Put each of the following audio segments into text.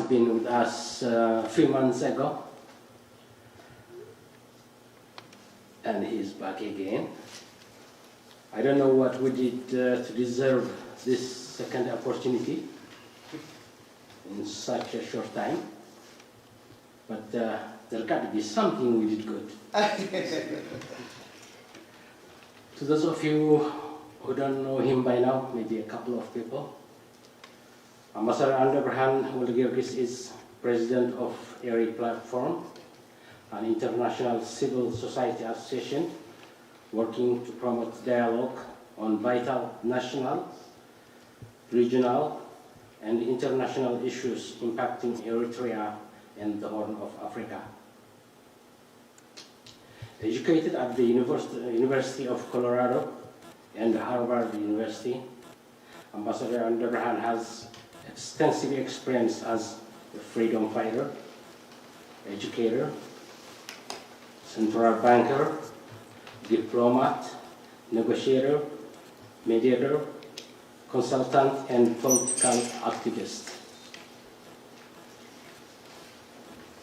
been with us a few months ago, and he's back again. I don't know what we did to deserve this second opportunity in such a short time, but there got to be something we did good. To those of you who don't know him by now, maybe a couple of people, Ambassador Andebrhan Welde Giorgis is President of Eri-Platform, an international civil society association working to promote dialogue on vital national, regional, and international issues impacting Eritrea and the Horn of Africa. Educated at the University of Colorado and Harvard University, Ambassador Andebrhan has extensive experience as a freedom fighter, educator, central banker, diplomat, negotiator, mediator, consultant, and political activist.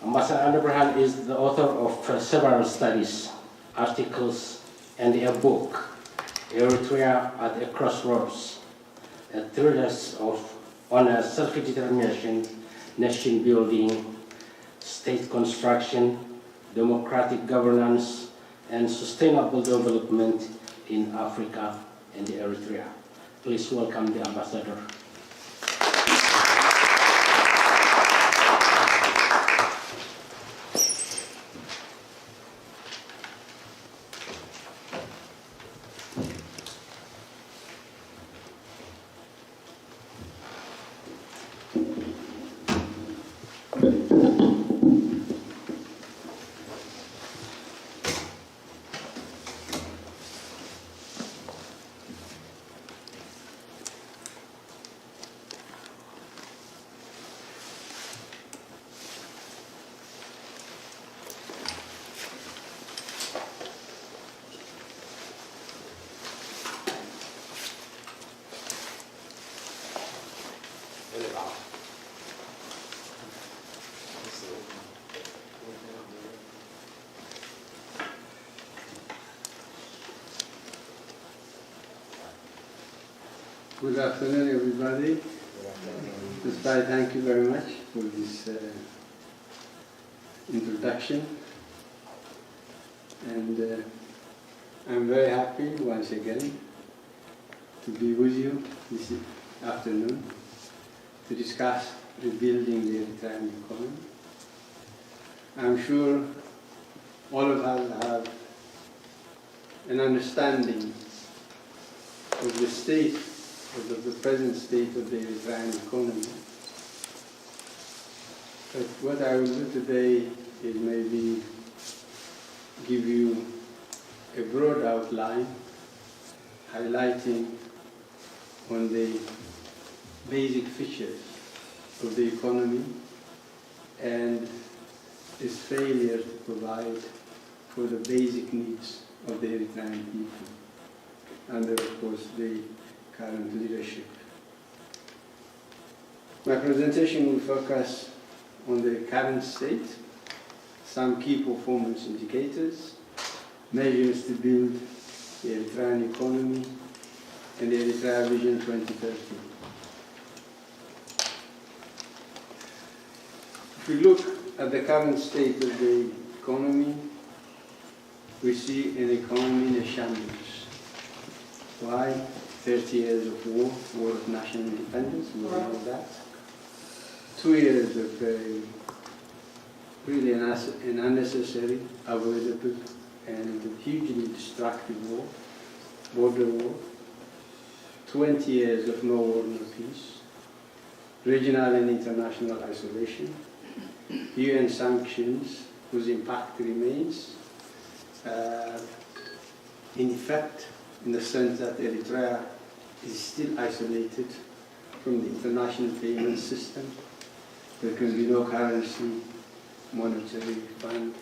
Ambassador Andebrhan is the author of several studies, articles, and a book, Eritrea at a Crossroads, a treatise on self-determination, nation building, state construction, democratic governance, and sustainable development in Africa and Eritrea. Please welcome the ambassador. Good afternoon, everybody. Despite, thank you very much for this introduction. And I'm very happy once again to be with you this afternoon to discuss rebuilding the Eritrean economy. I'm sure all of us have an understanding of the state, of the present state of the Eritrean economy. But what I will do today is maybe give you a broad outline, highlighting on the basic features of the economy and its failure to provide for the basic needs of the Eritrean people under, of course, the current leadership. My presentation will focus on the current state, some key performance indicators, measures to build the Eritrean economy, and the Eritrea Vision 2030. If we look at the current state of the economy, we see an economy in a shambles. Why? 30 years of war of national independence, we know that. 2 years of really an unnecessary, avoidable, and hugely destructive war, border war. 20 years of no war, no peace. Regional and international isolation. UN sanctions whose impact remains in effect, in the sense that Eritrea is still isolated from the international payment system. There can be no currency, monetary fund,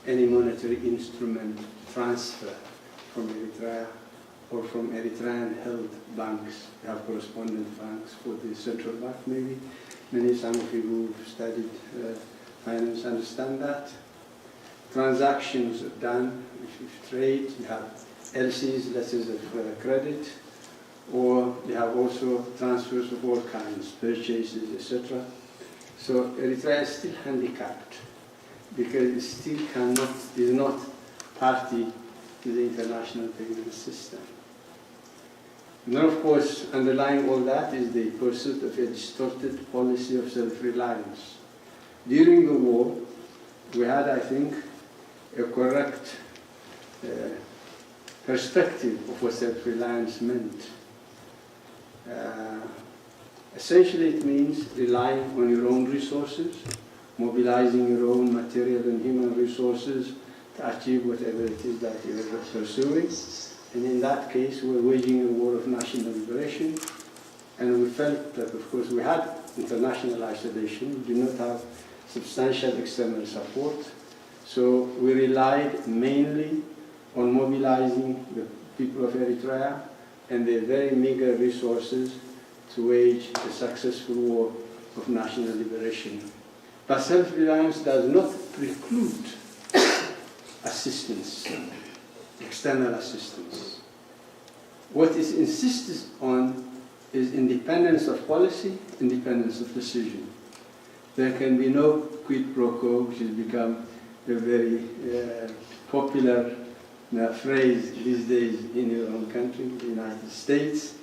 any monetary instrument transfer from Eritrea or from Eritrean held banks. We have correspondent banks for the central bank maybe, Some of you who've studied finance understand that. Transactions are done, if you trade, you have LCs, letters of credit, or you have also transfers of all kinds, purchases, etc. So Eritrea is still handicapped because it still is not party to the international payment system. And then, of course, underlying all that is the pursuit of a distorted policy of self-reliance. During the war, we had, I think, a correct perspective of what self-reliance meant. Essentially, it means relying on your own resources, mobilizing your own material and human resources to achieve whatever it is that you're pursuing. And in that case, we're waging a war of national liberation. And we felt that, of course, we had international isolation, we did not have substantial external support. So we relied mainly on mobilizing the people of Eritrea and their very meager resources to wage a successful war of national liberation. But self-reliance does not preclude assistance, external assistance. What is insisted on is independence of policy, independence of decision. There can be no quid pro quo, which has become a very popular phrase these days in your own country, the United States.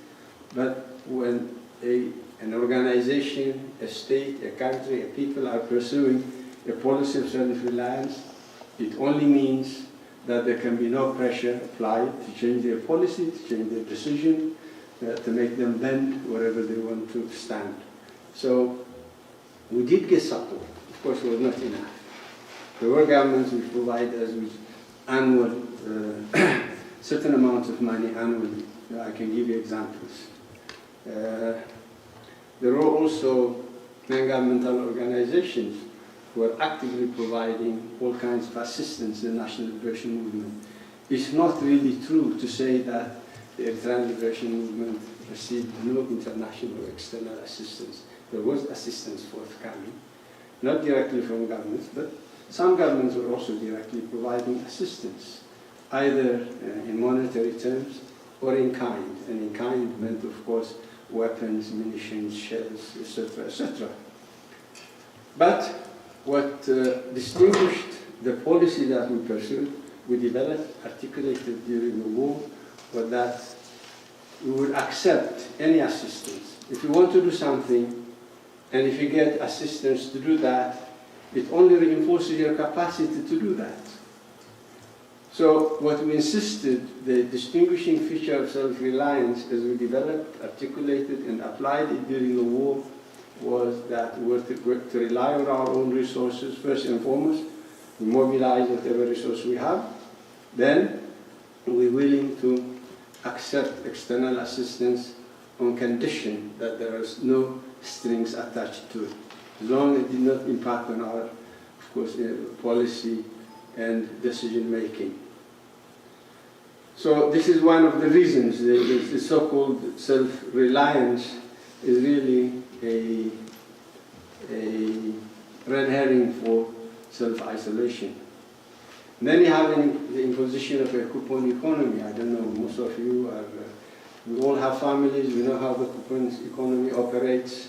But when an organization, a state, a country, a people are pursuing a policy of self-reliance, it only means that there can be no pressure applied to change their policy, to change their decision, to make them bend wherever they want to stand. So we did get support. Of course, it was not enough. There were governments which provided us with annual, certain amounts of money annually. I can give you examples. There were also non-governmental organizations who are actively providing all kinds of assistance to the national liberation movement. It's not really true to say that the Eritrean liberation movement received no international or external assistance. There was assistance forthcoming, not directly from governments, but some governments were also directly providing assistance, either in monetary terms or in kind. And in kind meant, of course, weapons, munitions, shells, etc., etc. But what distinguished the policy that we pursued, we developed, articulated during the war, was that we would accept any assistance. If you want to do something, and if you get assistance to do that, it only reinforces your capacity to do that. So what we insisted, the distinguishing feature of self-reliance as we developed, articulated, and applied it during the war, was that we were to rely on our own resources, first and foremost. We mobilize whatever resource we have. Then we're willing to accept external assistance on condition that there is no strings attached to it, as long as it did not impact on our, of course, policy and decision making. So this is one of the reasons the so-called self-reliance is really a red herring for self-isolation. Then you have the imposition of a coupon economy. I don't know, most of you are, we all have families, we know how the coupon economy operates.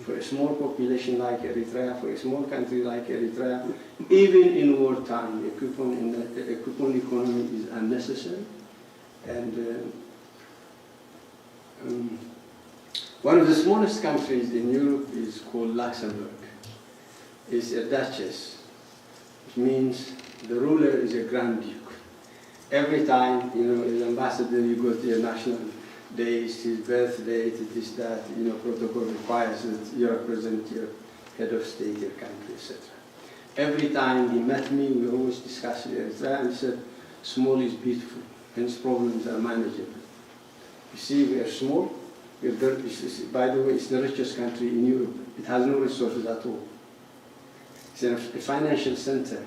For a small population like Eritrea, for a small country like Eritrea, even in wartime, a coupon economy is unnecessary. And one of the smallest countries in Europe is called Luxembourg. It's a duchess, which means the ruler is a Grand Duke. Every time, as ambassador, you go to your national days, his birthday, this, that, protocol requires that you represent your head of state, your country, etc. Every time he met me, we always discussed Eritrea, and he said, small is beautiful, hence problems are manageable. You see, we are small. By the way, it's the richest country in Europe. It has no resources at all. It's a financial center.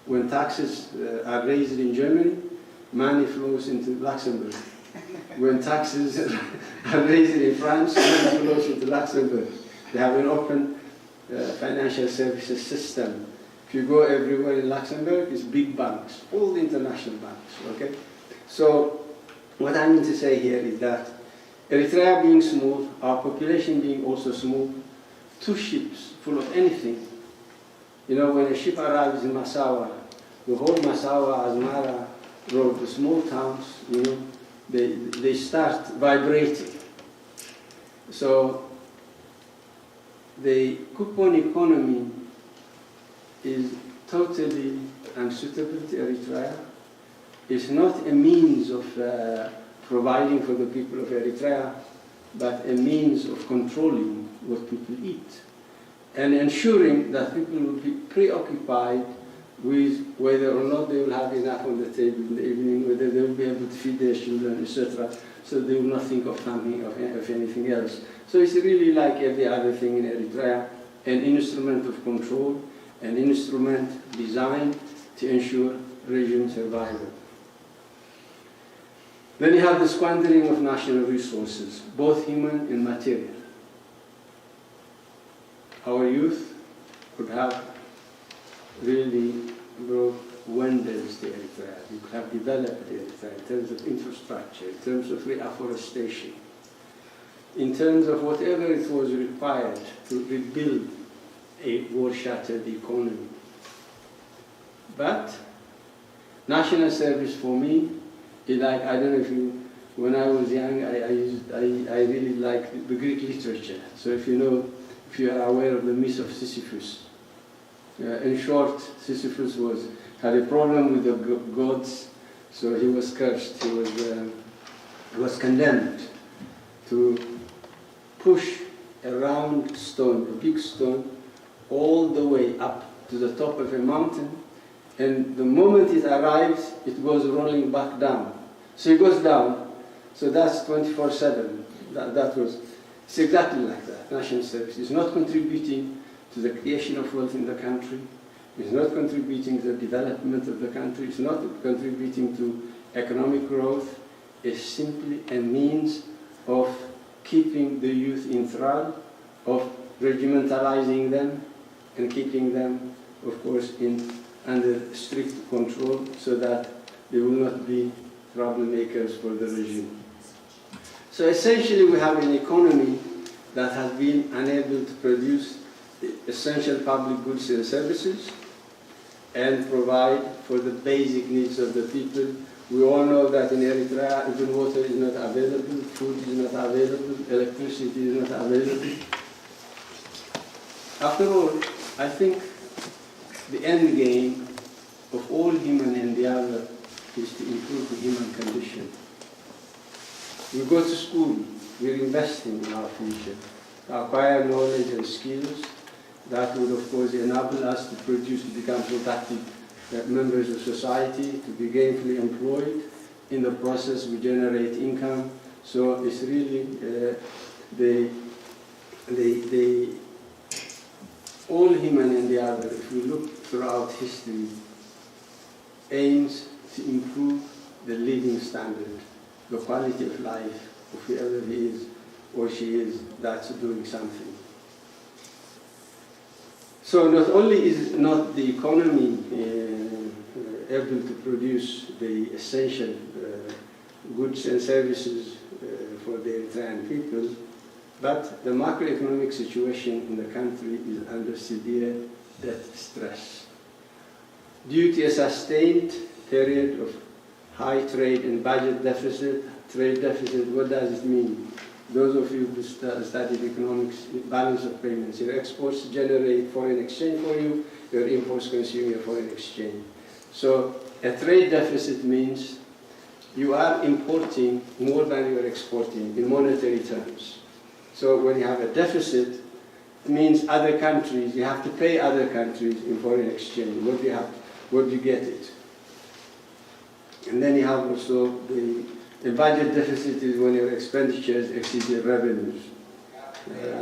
When taxes are raised in Germany, money flows into Luxembourg. When taxes are raised in France, money flows into Luxembourg. They have an open financial services system. If you go everywhere in Luxembourg, it's big banks, all the international banks, okay? So what I mean to say here is that Eritrea being small, our population being also small, 2 ships full of anything. You know, when a ship arrives in Massawa, the whole Massawa, Asmara road, the small towns, you know, they start vibrating. So the coupon economy is totally unsuitable to Eritrea. It's not a means of providing for the people of Eritrea, but a means of controlling what people eat and ensuring that people will be preoccupied with whether or not they will have enough on the table in the evening, whether they will be able to feed their children, etc. So they will not think of something of anything else. So it's really like every other thing in Eritrea, an instrument of control, an instrument designed to ensure regime survival. Then you have the squandering of national resources, both human and material. Our youth could have really brought wonders to Eritrea. We could have developed Eritrea in terms of infrastructure, in terms of reforestation, in terms of whatever it was required to rebuild a war-shattered economy. But national service for me is like, I don't know if you, when I was young, I really liked the Greek literature. So if you know, if you are aware of the myth of Sisyphus, in short, Sisyphus had a problem with the gods, so he was cursed. He was condemned to push a round stone, a big stone, all the way up to the top of a mountain, and the moment it arrives, it goes rolling back down. So it goes down. So that's 24/7. It's exactly like that. National service is not contributing to the creation of wealth in the country. It's not contributing to the development of the country. It's not contributing to economic growth. It's simply a means of keeping the youth in thrall, of regimentalizing them, and keeping them, of course, under strict control so that they will not be troublemakers for the regime. So essentially we have an economy that has been unable to produce the essential public goods and services and provide for the basic needs of the people. We all know that in Eritrea, even water is not available, food is not available, electricity is not available. After all, I think the end game of all human endeavor is to improve the human condition. We go to school, we're investing in our future, to acquire knowledge and skills that would, of course, enable us to produce, to become productive members of society, to be gainfully employed. In the process, we generate income. So it's really all human endeavor, if we look throughout history, aims to improve the living standard, the quality of life of whoever he is or she is that's doing something. So not only is not the economy able to produce the essential goods and services for the Eritrean people, but the macroeconomic situation in the country is under severe debt stress. Due to a sustained period of high trade and budget deficit, what does it mean? Those of you who studied economics, balance of payments, your exports generate foreign exchange for you, your imports consume your foreign exchange. So a trade deficit means you are importing more than you are exporting in monetary terms. So when you have a deficit, it means other countries, you have to pay other countries in foreign exchange. What do you get it? And then you have also the budget deficit is when your expenditures exceed your revenues.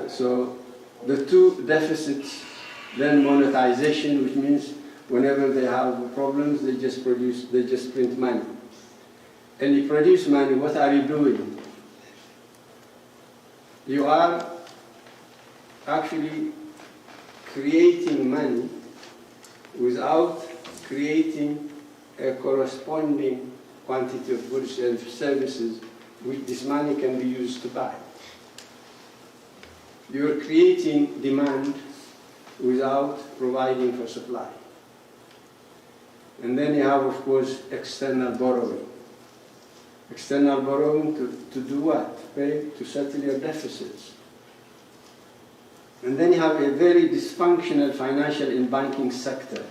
So the two deficits, then monetization, which means whenever they have problems, they just print money. And you produce money, what are you doing? You are actually creating money without creating a corresponding quantity of goods and services which this money can be used to buy. You're creating demand without providing for supply. And then you have, of course, external borrowing. External borrowing to do what? To pay, to settle your deficits. And then you have a very dysfunctional financial and banking sector.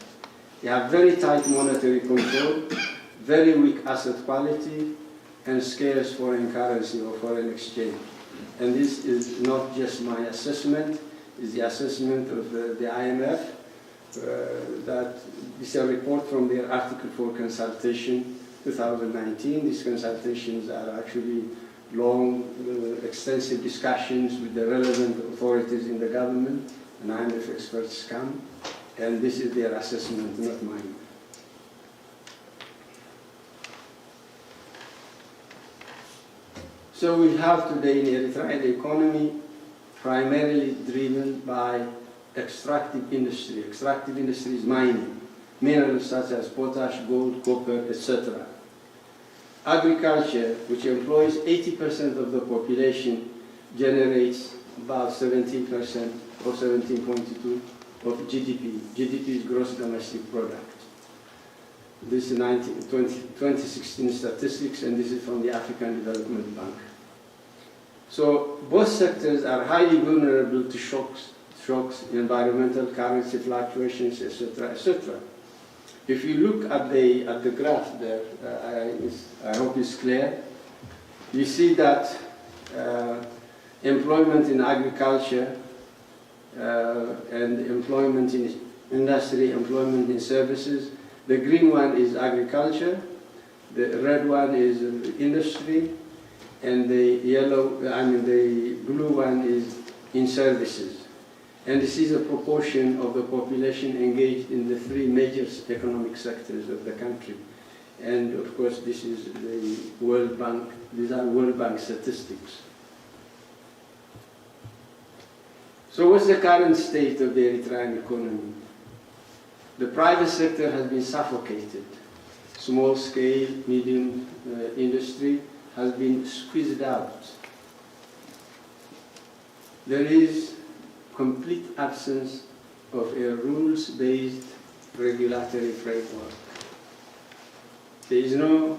You have very tight monetary control, very weak asset quality, and scarce foreign currency or foreign exchange. And this is not just my assessment, it's the assessment of the IMF, that this is a report from their Article 4 consultation 2019. These consultations are actually long, extensive discussions with the relevant authorities in the government, and IMF experts come, and this is their assessment, not mine. So we have today in Eritrea the economy primarily driven by extractive industry. Extractive industry is mining, minerals such as potash, gold, copper, etc. Agriculture, which employs 80% of the population, generates about 17% or 17.2% of GDP. GDP is gross domestic product. This is 2016 statistics, and this is from the African Development Bank. So both sectors are highly vulnerable to shocks, environmental, currency fluctuations, etc., etc. If you look at the graph there, I hope it's clear, you see that employment in agriculture and employment in industry, employment in services, the green one is agriculture, the red one is industry, and the the blue one is in services. And this is a proportion of the population engaged in the three major economic sectors of the country. And of course, this is the World Bank, these are World Bank statistics. So what's the current state of the Eritrean economy? The private sector has been suffocated. Small scale, medium industry has been squeezed out. There is complete absence of a rules-based regulatory framework. There is no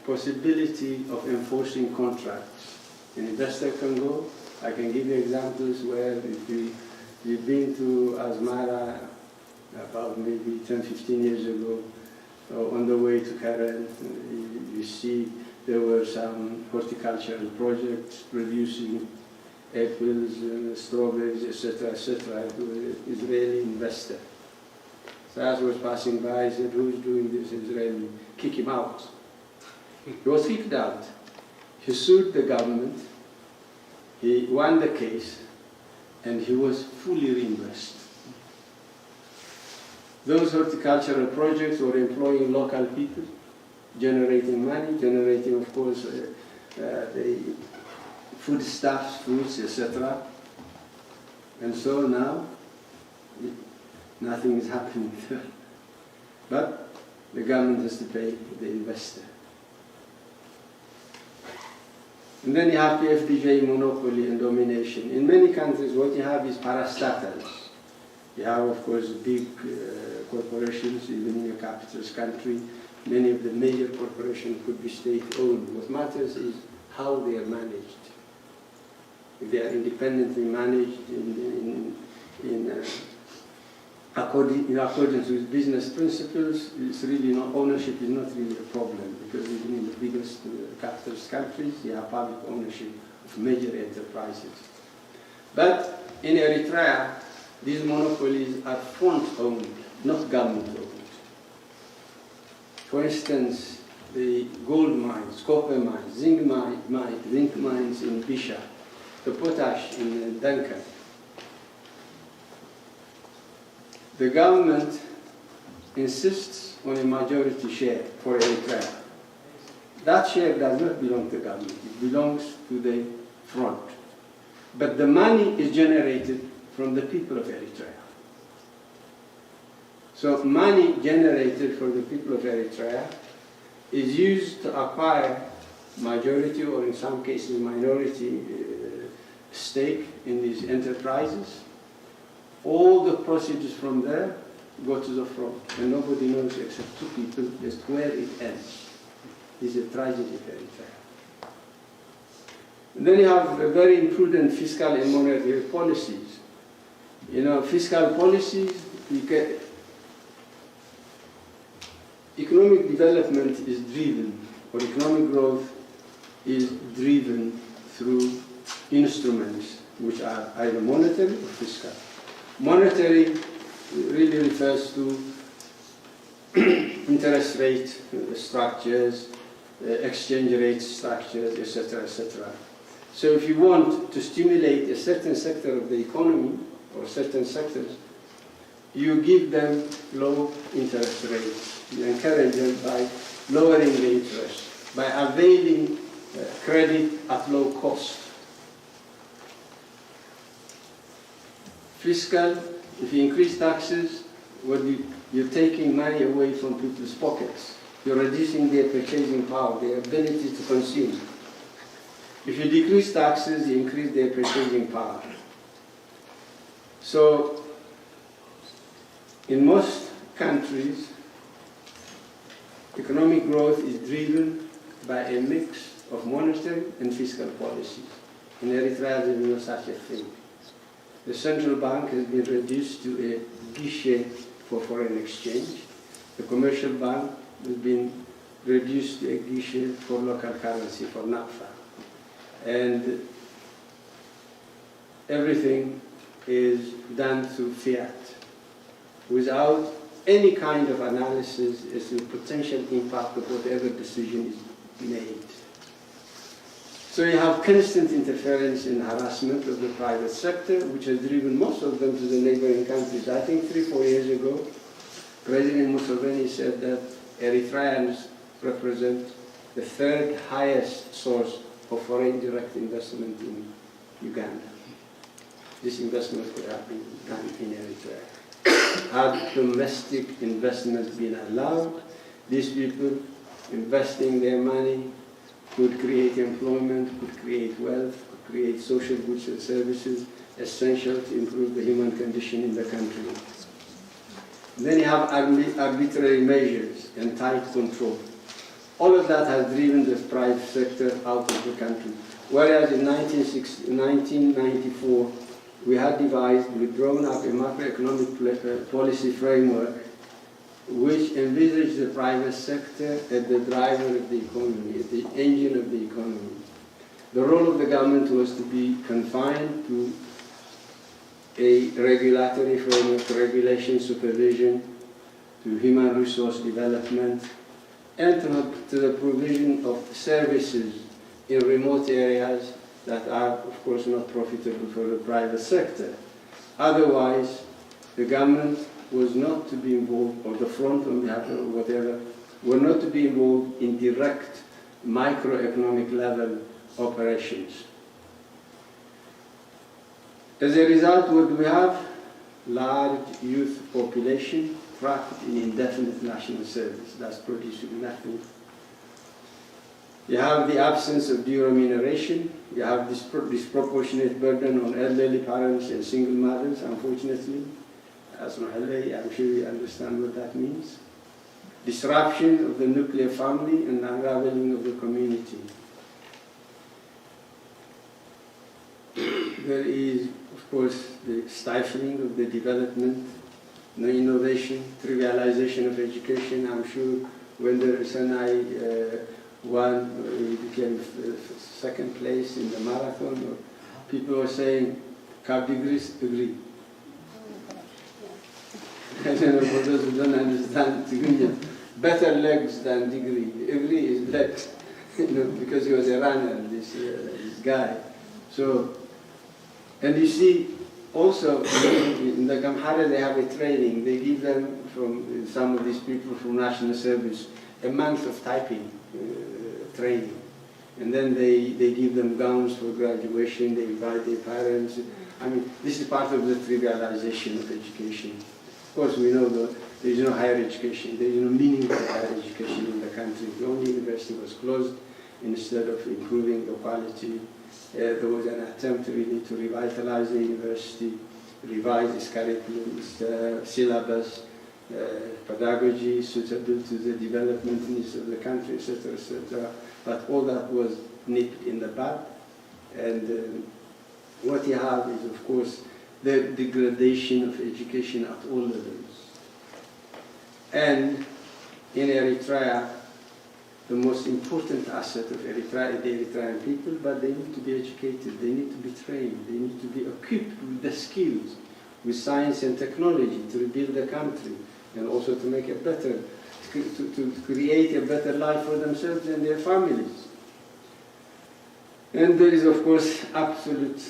possibility of enforcing contracts. An investor can go. I can give you examples where if you've been to Asmara about maybe 10, 15 years ago, on the way to Karen, you see there were some horticultural projects producing apples, strawberries, etc., etc. It was an Israeli investor. So as I was passing by, I said, who's doing this? Israeli. Kick him out. He was kicked out. He sued the government. He won the case, and he was fully reimbursed. Those horticultural projects were employing local people, generating money, generating, of course, the foodstuffs, fruits, etc. And so now, nothing is happening there. But the government has to pay the investor. And then you have the FDJ monopoly and domination. In many countries, what you have is parastatals. You have, of course, big corporations, even in a capitalist country. Many of the major corporations could be state-owned. What matters is how they are managed. If they are independently managed in accordance with business principles, it's really not, ownership is not really a problem, because even in the biggest capitalist countries, you have public ownership of major enterprises. But in Eritrea, these monopolies are front-owned, not government-owned. For instance, the gold mines, copper mines, zinc mines in Bisha, the potash in Duncan. The government insists on a majority share for Eritrea. That share does not belong to the government, it belongs to the front. But the money is generated from the people of Eritrea. So money generated for the people of Eritrea is used to acquire majority, or in some cases minority, stake in these enterprises. All the proceeds from there go to the front, and nobody knows except two people just where it ends. This is a tragedy of Eritrea. And then you have very imprudent fiscal and monetary policies. You know, fiscal policies, economic development is driven, or economic growth is driven through instruments which are either monetary or fiscal. Monetary really refers to interest rate structures, exchange rate structures, etc., etc. So if you want to stimulate a certain sector of the economy, or certain sectors, you give them low interest rates. You encourage them by lowering the interest, by availing credit at low cost. Fiscal, if you increase taxes, you're taking money away from people's pockets. You're reducing their purchasing power, their ability to consume. If you decrease taxes, you increase their purchasing power. So, in most countries, economic growth is driven by a mix of monetary and fiscal policies. In Eritrea, there is no such a thing. The central bank has been reduced to a guichet for foreign exchange. The commercial bank has been reduced to a guichet for local currency, for NAFA. And everything is done through fiat, without any kind of analysis as to the potential impact of whatever decision is made. So you have constant interference and harassment of the private sector, which has driven most of them to the neighboring countries. I think 3-4 years ago, President Museveni said that Eritreans represent the third highest source of foreign direct investment in Uganda. This investment could have been done in Eritrea. Had domestic investment been allowed, these people investing their money could create employment, could create wealth, could create social goods and services essential to improve the human condition in the country. Then you have arbitrary measures and tight control. All of that has driven the private sector out of the country. Whereas in 1994, we had drawn up a macroeconomic policy framework which envisaged the private sector as the driver of the economy, as the engine of the economy. The role of the government was to be confined to a regulatory framework, regulation, supervision, to human resource development, and to the provision of services in remote areas that are, of course, not profitable for the private sector. Otherwise, the government was not to be involved, or the front on behalf of whatever, were not to be involved in direct microeconomic level operations. As a result, what do we have? Large youth population trapped in indefinite national service. That's producing nothing. You have the absence of due remuneration. You have disproportionate burden on elderly parents and single mothers, unfortunately. As I'm sure you understand what that means. Disruption of the nuclear family and unraveling of the community. There is, of course, the stifling of the development, no innovation, trivialization of education. I'm sure when the Senai won, he became second place in the marathon, people were saying, "Cap degrees, degree." I don't know, for those who don't understand Tigrinya, better legs than degree. Degree is legs, because he was a runner, this guy. So, and you see, also in the Gamhara they have a training. They give them, from some of these people from national service, a month of typing training. And then they give them gowns for graduation, they invite their parents. I mean, this is part of the trivialization of education. Of course, we know that there is no higher education, there is no meaningful higher education in the country. The only university was closed. Instead of improving the quality, there was an attempt really to revitalize the university, revise its curriculum, its syllabus, pedagogy suitable to the development needs of the country, etc., etc. But all that was nipped in the bud. And what you have is, of course, the degradation of education at all levels. And in Eritrea, the most important asset of Eritrea is the Eritrean people, but they need to be educated, they need to be trained, they need to be equipped with the skills, with science and technology to rebuild the country, and also to make it better, to create a better life for themselves and their families. And there is, of course, absolute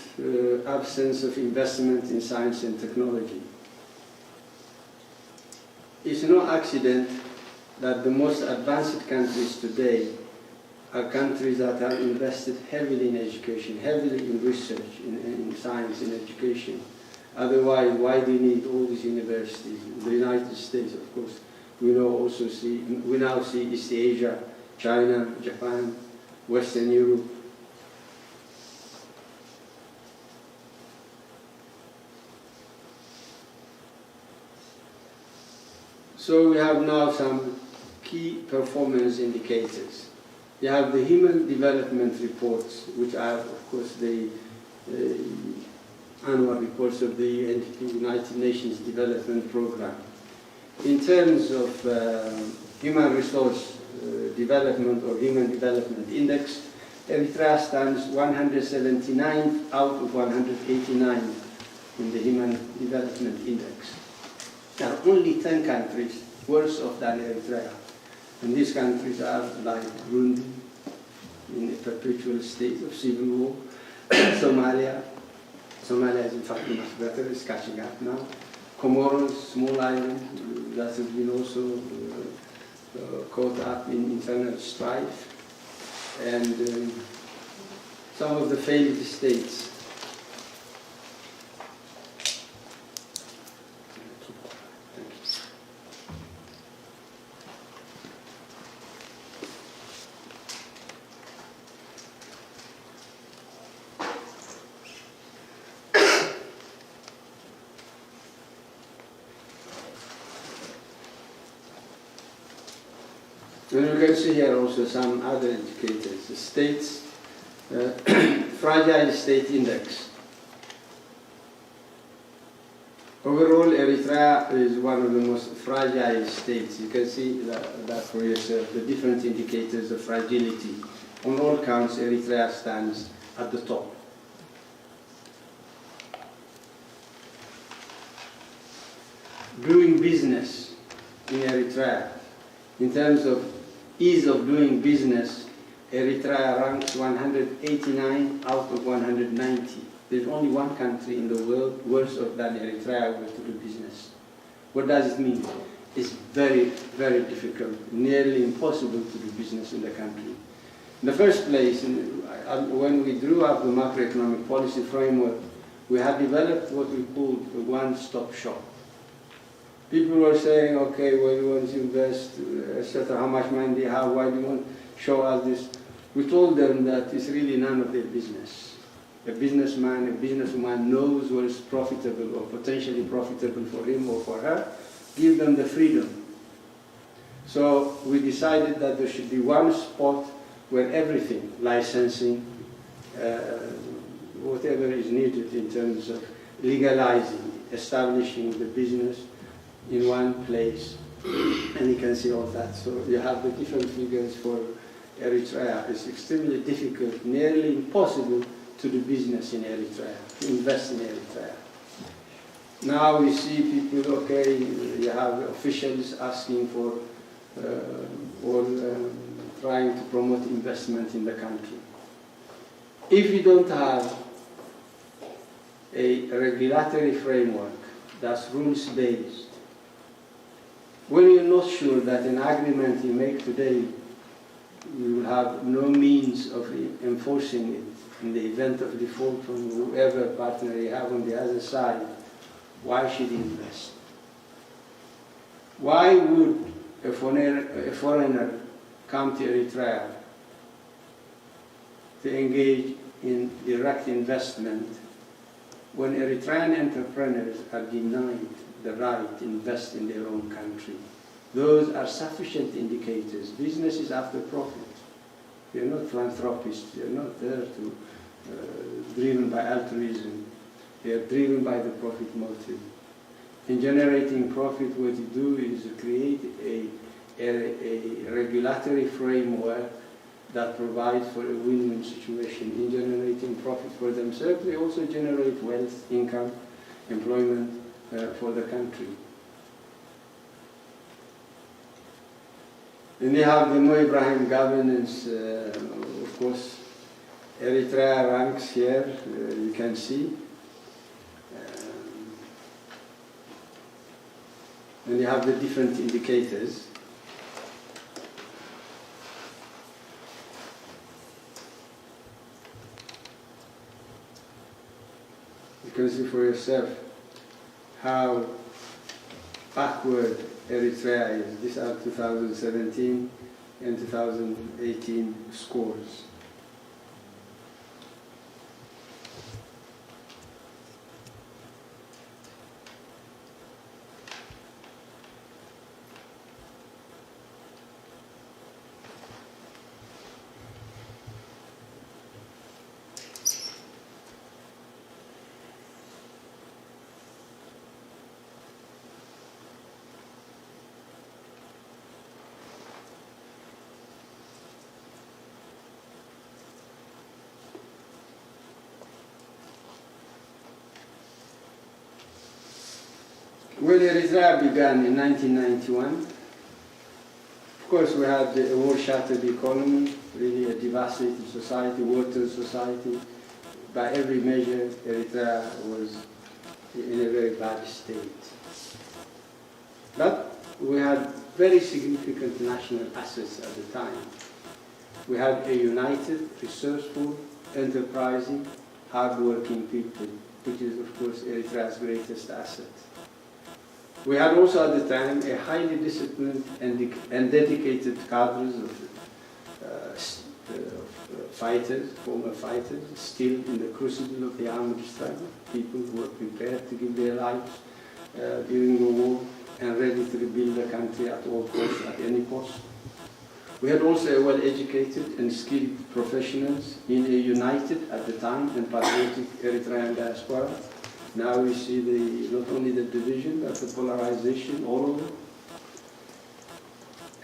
absence of investment in science and technology. It's no accident that the most advanced countries today are countries that have invested heavily in education, heavily in research, in science, in education. Otherwise, why do you need all these universities? In the United States, of course, we now see East Asia, China, Japan, Western Europe. So we have now some key performance indicators. You have the Human Development Reports, which are, of course, the annual reports of the United Nations Development Programme. In terms of human resource development or Human Development Index, Eritrea stands 179 out of 189 in the Human Development Index. There are only 10 countries worse off than Eritrea. And these countries are like Burundi, in a perpetual state of civil war, Somalia is in fact much better, it's catching up now. Comoros, small island, that has been also caught up in internal strife. And some of the failed states. And you can see here also some other indicators. The states, fragile state index. Overall, Eritrea is one of the most fragile states. You can see that for yourself, the different indicators of fragility. On all counts, Eritrea stands at the top. Doing business in Eritrea, in terms of ease of doing business, Eritrea ranks 189 out of 190. There's only one country in the world worse off than Eritrea to do business. What does it mean? It's very, very difficult, nearly impossible to do business in the country. In the first place, when we drew up the macroeconomic policy framework, we had developed what we called a one-stop shop. People were saying, okay, well, you want to invest, etc., how much money they have, why do you want to show us this? We told them that it's really none of their business. A businessman, a businesswoman knows what is profitable or potentially profitable for him or for her. Give them the freedom. So we decided that there should be one spot where everything, licensing, whatever is needed in terms of legalizing, establishing the business, in one place, and you can see all that. So you have the different figures for Eritrea. It's extremely difficult, nearly impossible to do business in Eritrea, to invest in Eritrea. Now we see people, okay, you have officials asking for or trying to promote investment in the country. If you don't have a regulatory framework that's rules-based, when you're not sure that an agreement you make today, you will have no means of enforcing it in the event of default from whoever partner you have on the other side, why should he invest? Why would a foreigner come to Eritrea to engage in direct investment when Eritrean entrepreneurs are denied the right to invest in their own country? Those are sufficient indicators. Business is after profit. They are not philanthropists. They are not there to driven by altruism. They are driven by the profit motive. In generating profit, what you do is create a regulatory framework that provides for a win-win situation. In generating profit for themselves, they also generate wealth, income, employment for the country. And they have the Andebrhon governance, of course. Eritrea ranks here, you can see. And you have the different indicators. You can see for yourself how backward Eritrea is. These are 2017 and 2018 scores. When Eritrea began in 1991, of course we had a war-shattered economy, really a devastated society, water society. By every measure, Eritrea was in a very bad state. But we had very significant national assets at the time. We had a united, resourceful, enterprising, hard-working people, which is, of course, Eritrea's greatest asset. We had also at the time a highly disciplined and dedicated cadres of fighters, former fighters, still in the crucible of the armed struggle, people who were prepared to give their lives during the war and ready to rebuild the country at all costs, at any cost. We had also a well-educated and skilled professionals in a united, at the time, and patriotic Eritrean diaspora. Now we see not only the division, but the polarization all over.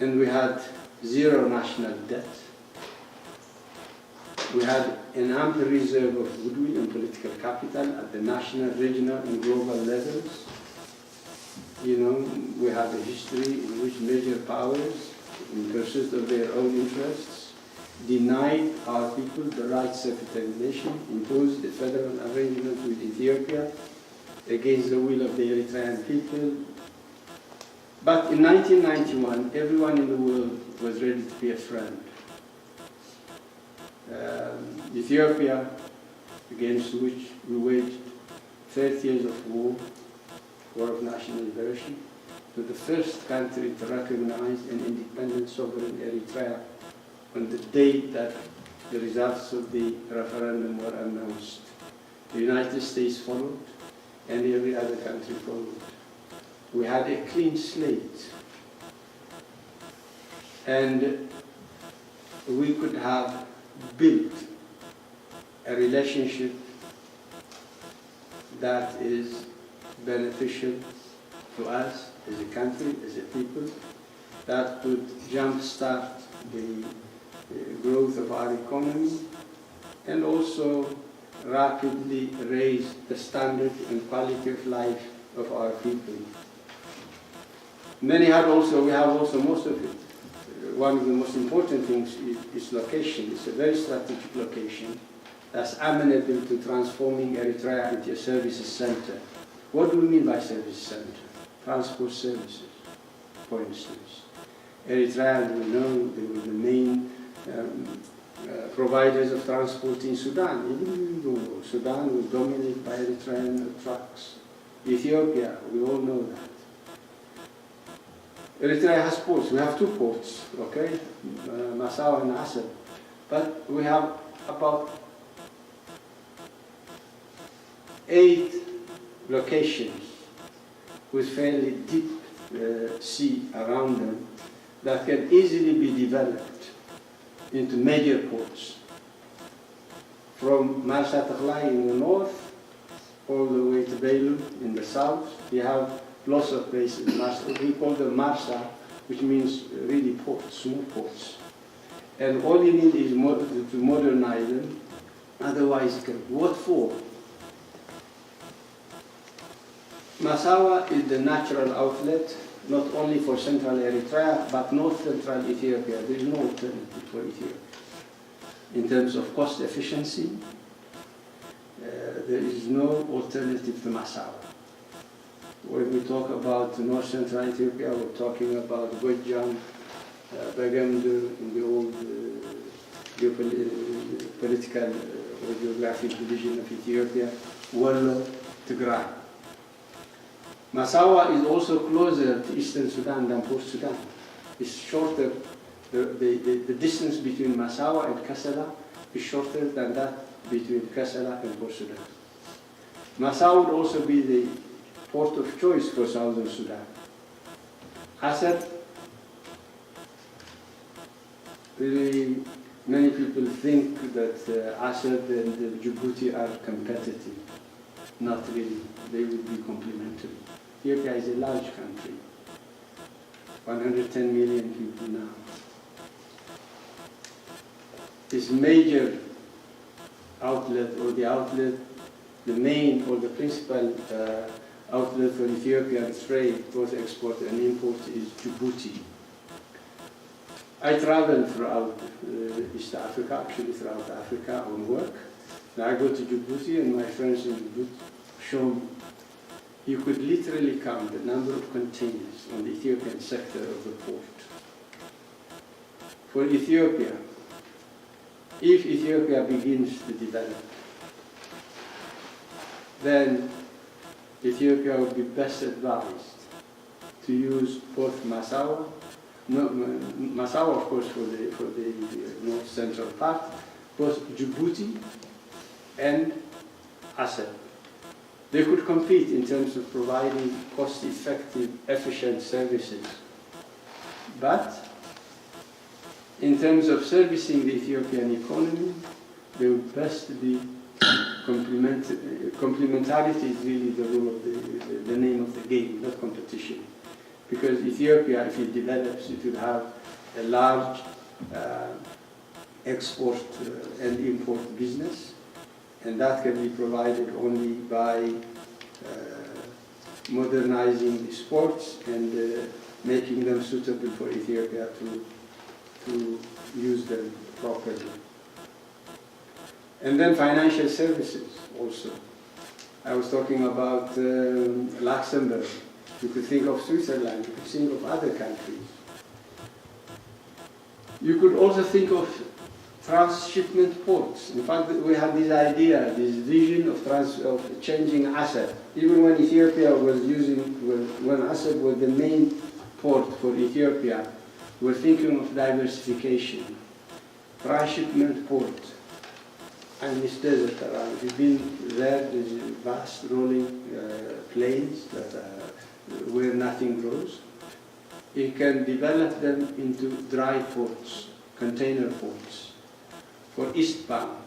And we had zero national debt. We had an ample reserve of goodwill and political capital at the national, regional, and global levels. You know, we have a history in which major powers, in pursuit of their own interests, denied our people the right of self-determination, imposed a federal arrangement with Ethiopia against the will of the Eritrean people. But in 1991, everyone in the world was ready to be a friend. Ethiopia, against which we waged 30 years of war of national liberation, was the first country to recognize an independent sovereign Eritrea on the day that the results of the referendum were announced. The United States followed, and every other country followed. We had a clean slate, and we could have built a relationship that is beneficial to us as a country, as a people, that could jumpstart the growth of our economy and also rapidly raise the standard and quality of life of our people. We have also most of it. One of the most important things is location. It's a very strategic location that's amenable to transforming Eritrea into a services center. What do we mean by service center? Transport services, for instance. Eritrea, as we know, they were the main providers of transport in Sudan. Even though Sudan was dominated by Eritrean trucks. Ethiopia, we all know that. Eritrea has ports. We have 2 ports, okay? Massawa and Assad. But we have about 8 locations with fairly deep sea around them that can easily be developed into major ports. From Marsa Taghlai in the north, all the way to Beirut in the south, you have lots of places. We call them Marsa, which means really ports, small ports. And all you need is to modernize them, otherwise, what for? Massawa is the natural outlet, not only for central Eritrea, but north central Ethiopia. There is no alternative for Ethiopia. In terms of cost efficiency, there is no alternative to Massawa. When we talk about north central Ethiopia, we're talking about Gojam, Bagamdur, in the old geopolitical or geographic division of Ethiopia, Wallo, Tigray. Massawa is also closer to eastern Sudan than Port Sudan. It's shorter, the distance between Massawa and Kassala is shorter than that between Kassala and Port Sudan. Massawa would also be the port of choice for southern Sudan. Assad, really, many people think that Assad and Djibouti are competitive. Not really, they would be complementary. Ethiopia is a large country, 110 million people now. This major outlet, or the main or the principal outlet for Ethiopian trade, both export and import, is Djibouti. I travel throughout East Africa, actually throughout Africa on work. Now I go to Djibouti, and my friends in Djibouti show me you could literally count the number of containers on the Ethiopian sector of the port. For Ethiopia, if Ethiopia begins to develop, then Ethiopia would be best advised to use both Massawa, Massawa of course for the north central part, both Djibouti and Assad. They could compete in terms of providing cost-effective, efficient services. But in terms of servicing the Ethiopian economy, they would best be complementarity is really the rule of the name of the game, not competition. Because Ethiopia, if it develops, it will have a large export and import business. And that can be provided only by modernizing the sports and making them suitable for Ethiopia to use them properly. And then financial services also. I was talking about Luxembourg. You could think of Switzerland, you could think of other countries. You could also think of transshipment ports. In fact, we had this idea, this vision of changing Assad. Even when Ethiopia was when Assad was the main port for Ethiopia, we were thinking of diversification. Transshipment port. And this desert around. You've been there, there's vast rolling plains where nothing grows. You can develop them into dry ports, container ports, for eastbound,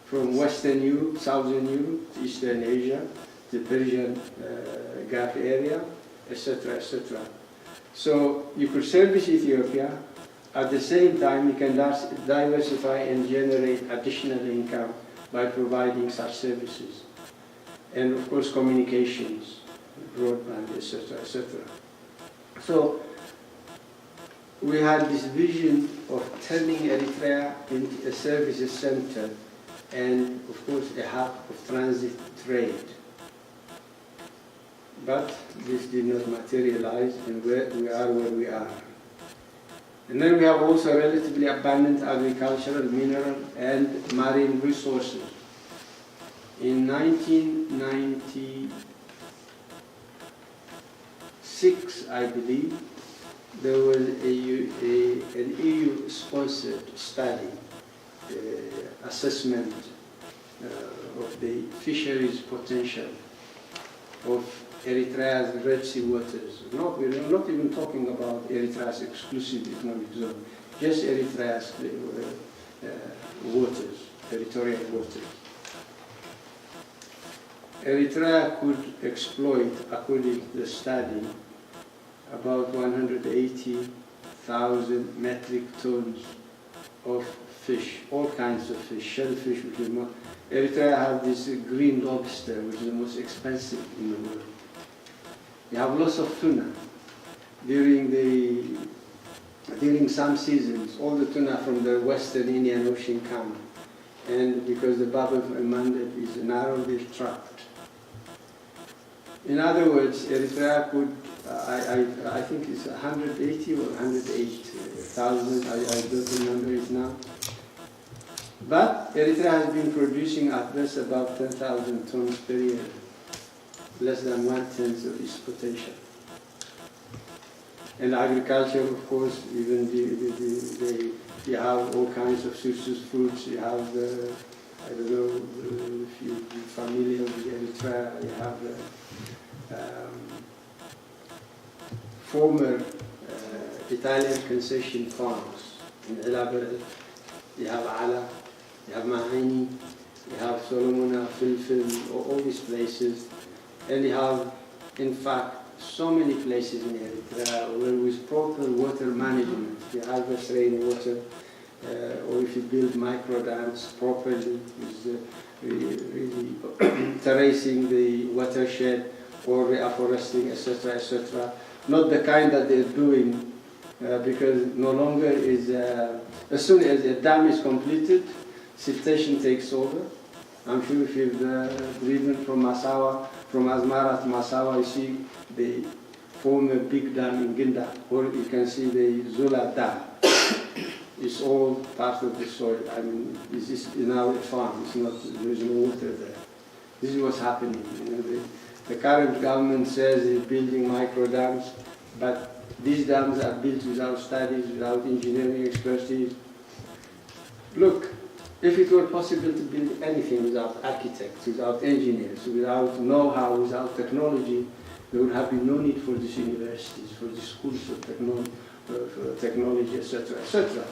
from Western Europe, Southern Europe, to Eastern Asia, the Persian Gulf area, etc., etc. So you could service Ethiopia. At the same time, you can diversify and generate additional income by providing such services. And of course, communications, broadband, etc., etc. So we had this vision of turning Eritrea into a services center and, of course, a hub of transit trade. But this did not materialize, and we are where we are. And then we have also relatively abundant agricultural, mineral, and marine resources. In 1996, I believe, there was an EU-sponsored study, assessment of the fisheries potential of Eritrea's Red Sea waters. We're not even talking about Eritrea's exclusive economic zone, just Eritrea's waters, territorial waters. Eritrea could exploit, according to the study, about 180,000 metric tons of fish, all kinds of fish, shellfish, which is not. Eritrea has this green lobster, which is the most expensive in the world. You have lots of tuna. During some seasons, all the tuna from the western Indian Ocean come. And because the Bab of el-Mandeb is narrow, they're trapped. In other words, Eritrea could, I think it's 180 or 108,000, I don't remember it now. But Eritrea has been producing at best about 10,000 tons per year, less than 1/10 of its potential. And agriculture, of course, even you have all kinds of citrus fruits. You have the, I don't know if you're familiar with Eritrea, you have the former Italian concession farms in Elaborate. You have Ala, you have Mahani, you have Solomona, Filfil, all these places. And you have, in fact, so many places in Eritrea where with proper water management, if you harvest rainwater, or if you build micro dams properly, with really terracing the watershed, or reforesting, etc., etc. Not the kind that they're doing, because no longer is, as soon as a dam is completed, siltation takes over. I'm sure if you've driven from Massawa, from Asmara to Massawa, you see the former big dam in Ginda, or you can see the Zula Dam. It's all part of the soil. I mean, this is now a farm. It's not, there is no water there. This is what's happening. You know, the current government says it's building micro dams, but these dams are built without studies, without engineering expertise. Look, if it were possible to build anything without architects, without engineers, without know-how, without technology, there would have been no need for these universities, for these schools of technology, etc., etc.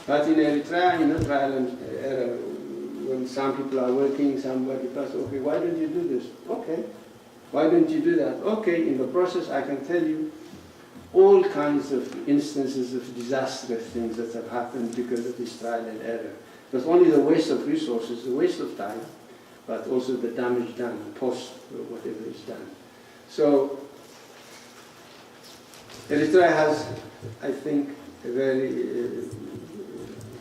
But in Eritrea, in the trial era, when some people are working, somebody asks, okay, why don't you do this? Okay. Why don't you do that? Okay, in the process I can tell you all kinds of instances of disastrous things that have happened because of this trial and error. Not only the waste of resources, the waste of time, but also the damage done, post whatever is done. So Eritrea has, I think, a very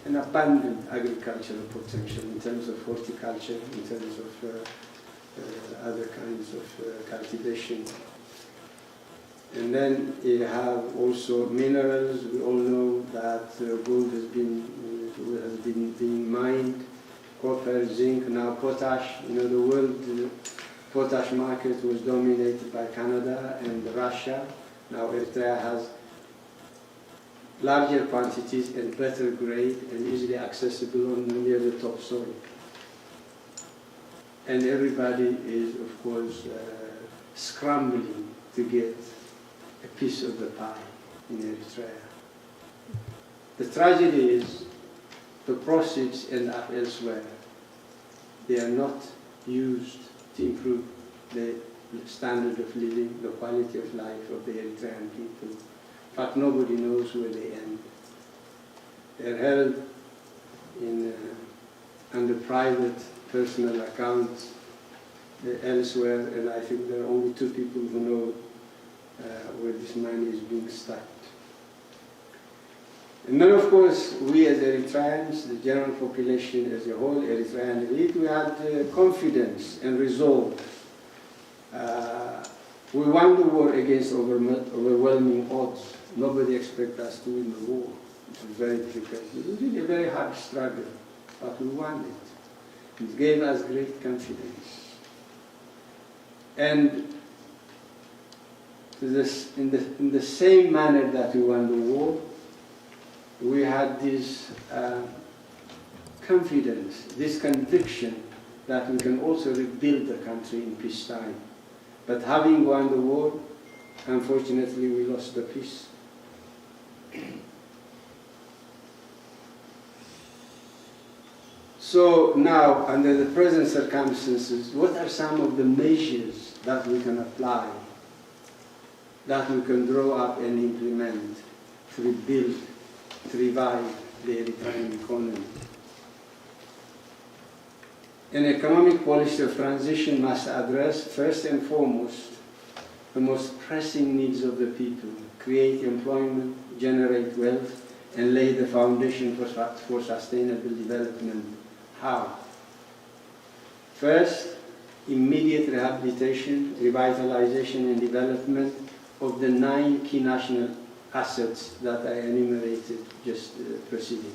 an abundant agricultural potential in terms of horticulture, in terms of other kinds of cultivation. And then you have also minerals. We all know that gold has been being mined, copper, zinc, now potash. You know, the world potash market was dominated by Canada and Russia. Now Eritrea has larger quantities and better grade and easily accessible on near the topsoil. And everybody is, of course, scrambling to get a piece of the pie in Eritrea. The tragedy is the proceeds end up elsewhere. They are not used to improve the standard of living, the quality of life of the Eritrean people. In fact, nobody knows where they end. They're held in, under private personal accounts elsewhere, and I think there are only two people who know where this money is being stuck. And then, of course, we as Eritreans, the general population as a whole, Eritrean elite, we had confidence and resolve. We won the war against overwhelming odds. Nobody expected us to win the war. It was very difficult. It was really a very hard struggle, but we won it. It gave us great confidence. And in the same manner that we won the war, we had this confidence, this conviction that we can also rebuild the country in peacetime. But having won the war, unfortunately, we lost the peace. So now, under the present circumstances, what are some of the measures that we can apply, that we can draw up and implement to rebuild, to revive the Eritrean economy? An economic policy of transition must address, first and foremost, the most pressing needs of the people, create employment, generate wealth, and lay the foundation for sustainable development. How? First, immediate rehabilitation, revitalization, and development of the 9 key national assets that I enumerated just preceding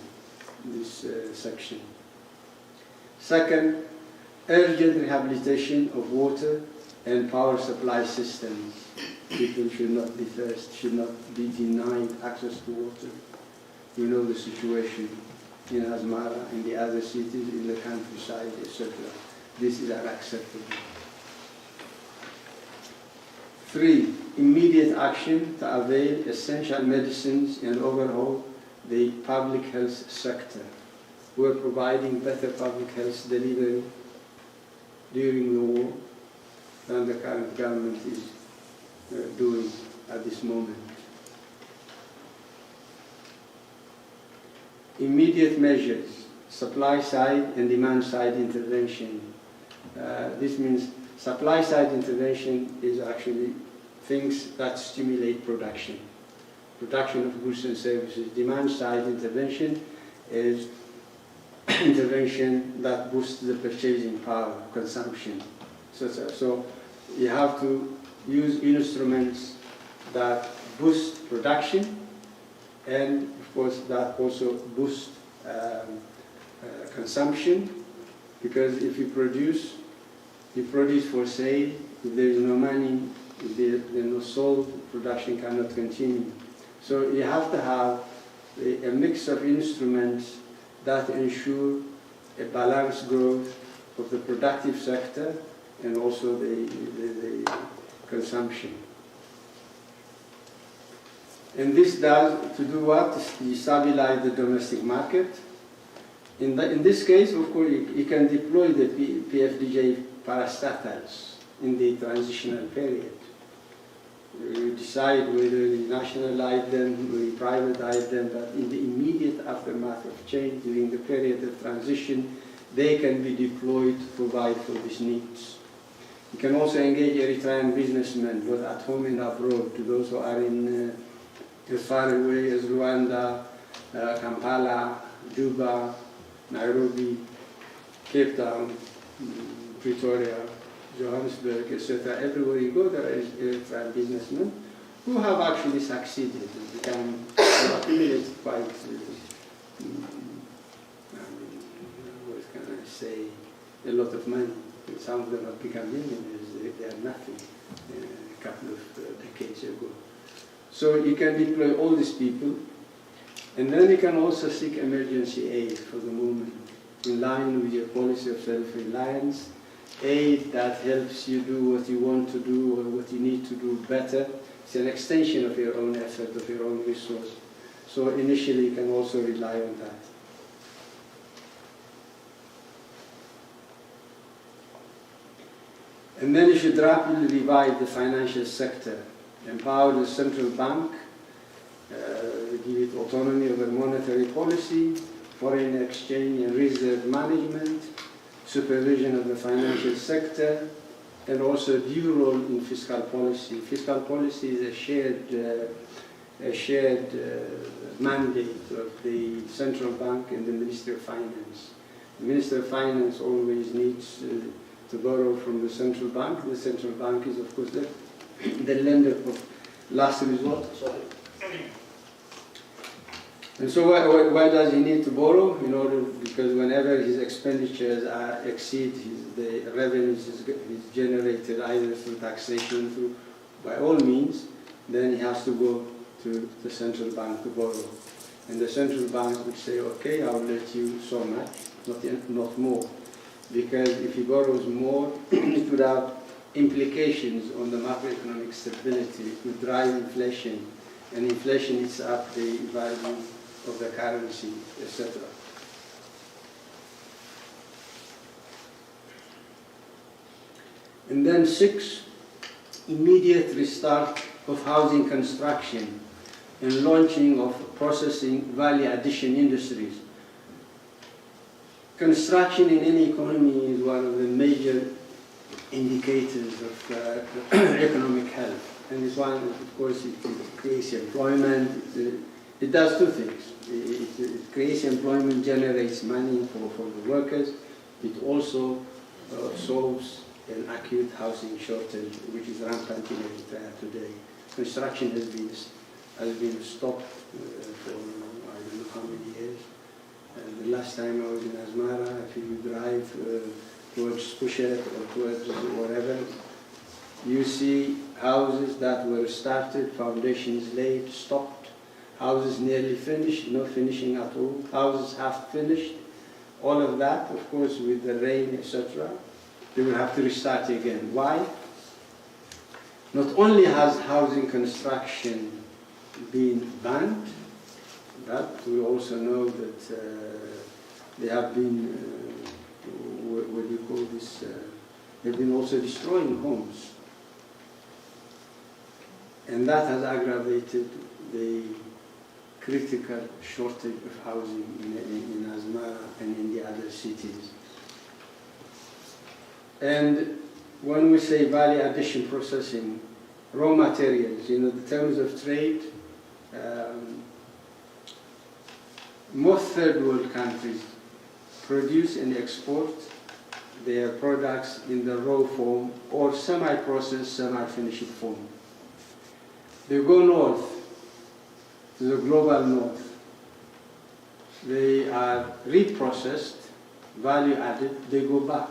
this section. Second, urgent rehabilitation of water and power supply systems. People should not be thirsty, should not be denied access to water. We know the situation in Asmara, in the other cities, in the countryside, etc. This is unacceptable. 3, immediate action to avail essential medicines and overhaul the public health sector. We're providing better public health delivery during the war than the current government is doing at this moment. Immediate measures, supply side and demand side intervention. This means supply side intervention is actually things that stimulate production. Production of goods and services. Demand side intervention is intervention that boosts the purchasing power, consumption. So you have to use instruments that boost production and, of course, that also boost consumption, because if you produce for sale. If there is no money, if there is no sold, production cannot continue. So you have to have a mix of instruments that ensure a balanced growth of the productive sector and also the consumption. And this does, to do what? To stabilize the domestic market. In this case, of course, you can deploy the PFDJ parastatals in the transitional period. You decide whether you nationalize them or you privatize them, but in the immediate aftermath of change, during the period of transition, they can be deployed to provide for these needs. You can also engage Eritrean businessmen, both at home and abroad, to those who are in as far away as Rwanda, Kampala, Juba, Nairobi, Cape Town, Pretoria, Johannesburg, etc. Everywhere you go, there is Eritrean businessmen who have actually succeeded and become accumulated quite, what can I say, a lot of money. Some of them have become millionaires. They are nothing a couple of decades ago. So you can deploy all these people, and then you can also seek emergency aid for the moment, in line with your policy of self-reliance, aid that helps you do what you want to do or what you need to do better. It's an extension of your own effort, of your own resource. So initially you can also rely on that. And then you should rapidly revive the financial sector, empower the central bank, give it autonomy over monetary policy, foreign exchange and reserve management, supervision of the financial sector, and also due role in fiscal policy. Fiscal policy is a shared mandate of the central bank and the Ministry of Finance. The Minister of Finance always needs to borrow from the central bank. The central bank is, of course, the lender of last resort. Sorry. And so why does he need to borrow? In order, because whenever his expenditures exceed the revenues he's generated either through taxation, by all means, then he has to go to the central bank to borrow. And the central bank would say, okay, I'll let you so much, not more. Because if he borrows more, it would have implications on the macroeconomic stability. It would drive inflation, and inflation eats up the value of the currency, etc. And then 6, immediate restart of housing construction and launching of processing value addition industries. Construction in any economy is one of the major indicators of economic health. And this one, of course, it creates employment. It does two things. It creates employment, generates money for the workers. It also solves an acute housing shortage, which is rampant in Eritrea today. Construction has been stopped for I don't know how many years. And the last time I was in Asmara, if you drive towards Pushet or towards whatever, you see houses that were started, foundations laid, stopped, houses nearly finished, no finishing at all, houses half finished. All of that, of course, with the rain, etc., they will have to restart again. Why? Not only has housing construction been banned, but we also know that they have been, what do you call this, they've been also destroying homes. And that has aggravated the critical shortage of housing in Asmara and in the other cities. And when we say value addition processing, raw materials, in the terms of trade, most third world countries produce and export their products in the raw form or semi-processed, semi-finished form. They go north, to the global north. They are reprocessed, value added, they go back,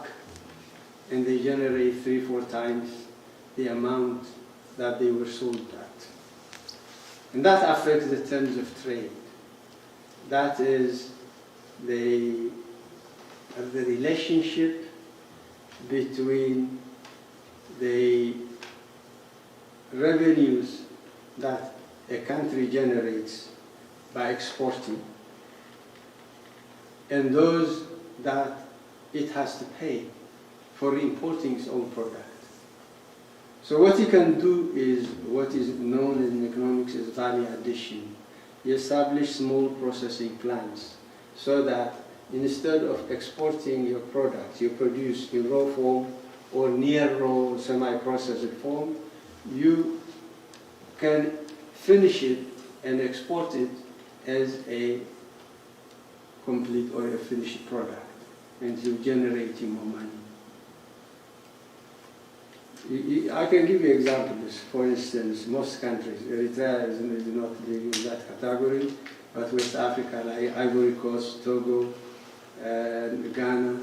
and they generate 3-4 times the amount that they were sold at. And that affects the terms of trade. That is the relationship between the revenues that a country generates by exporting and those that it has to pay for importing its own product. So what you can do is what is known in economics as value addition. You establish small processing plants so that instead of exporting your product you produce in raw form or near raw semi-processed form, you can finish it and export it as a complete or a finished product, and you're generating more money. I can give you examples. For instance, most countries, Eritrea is not in that category, but West Africa, like Ivory Coast, Togo, and Ghana,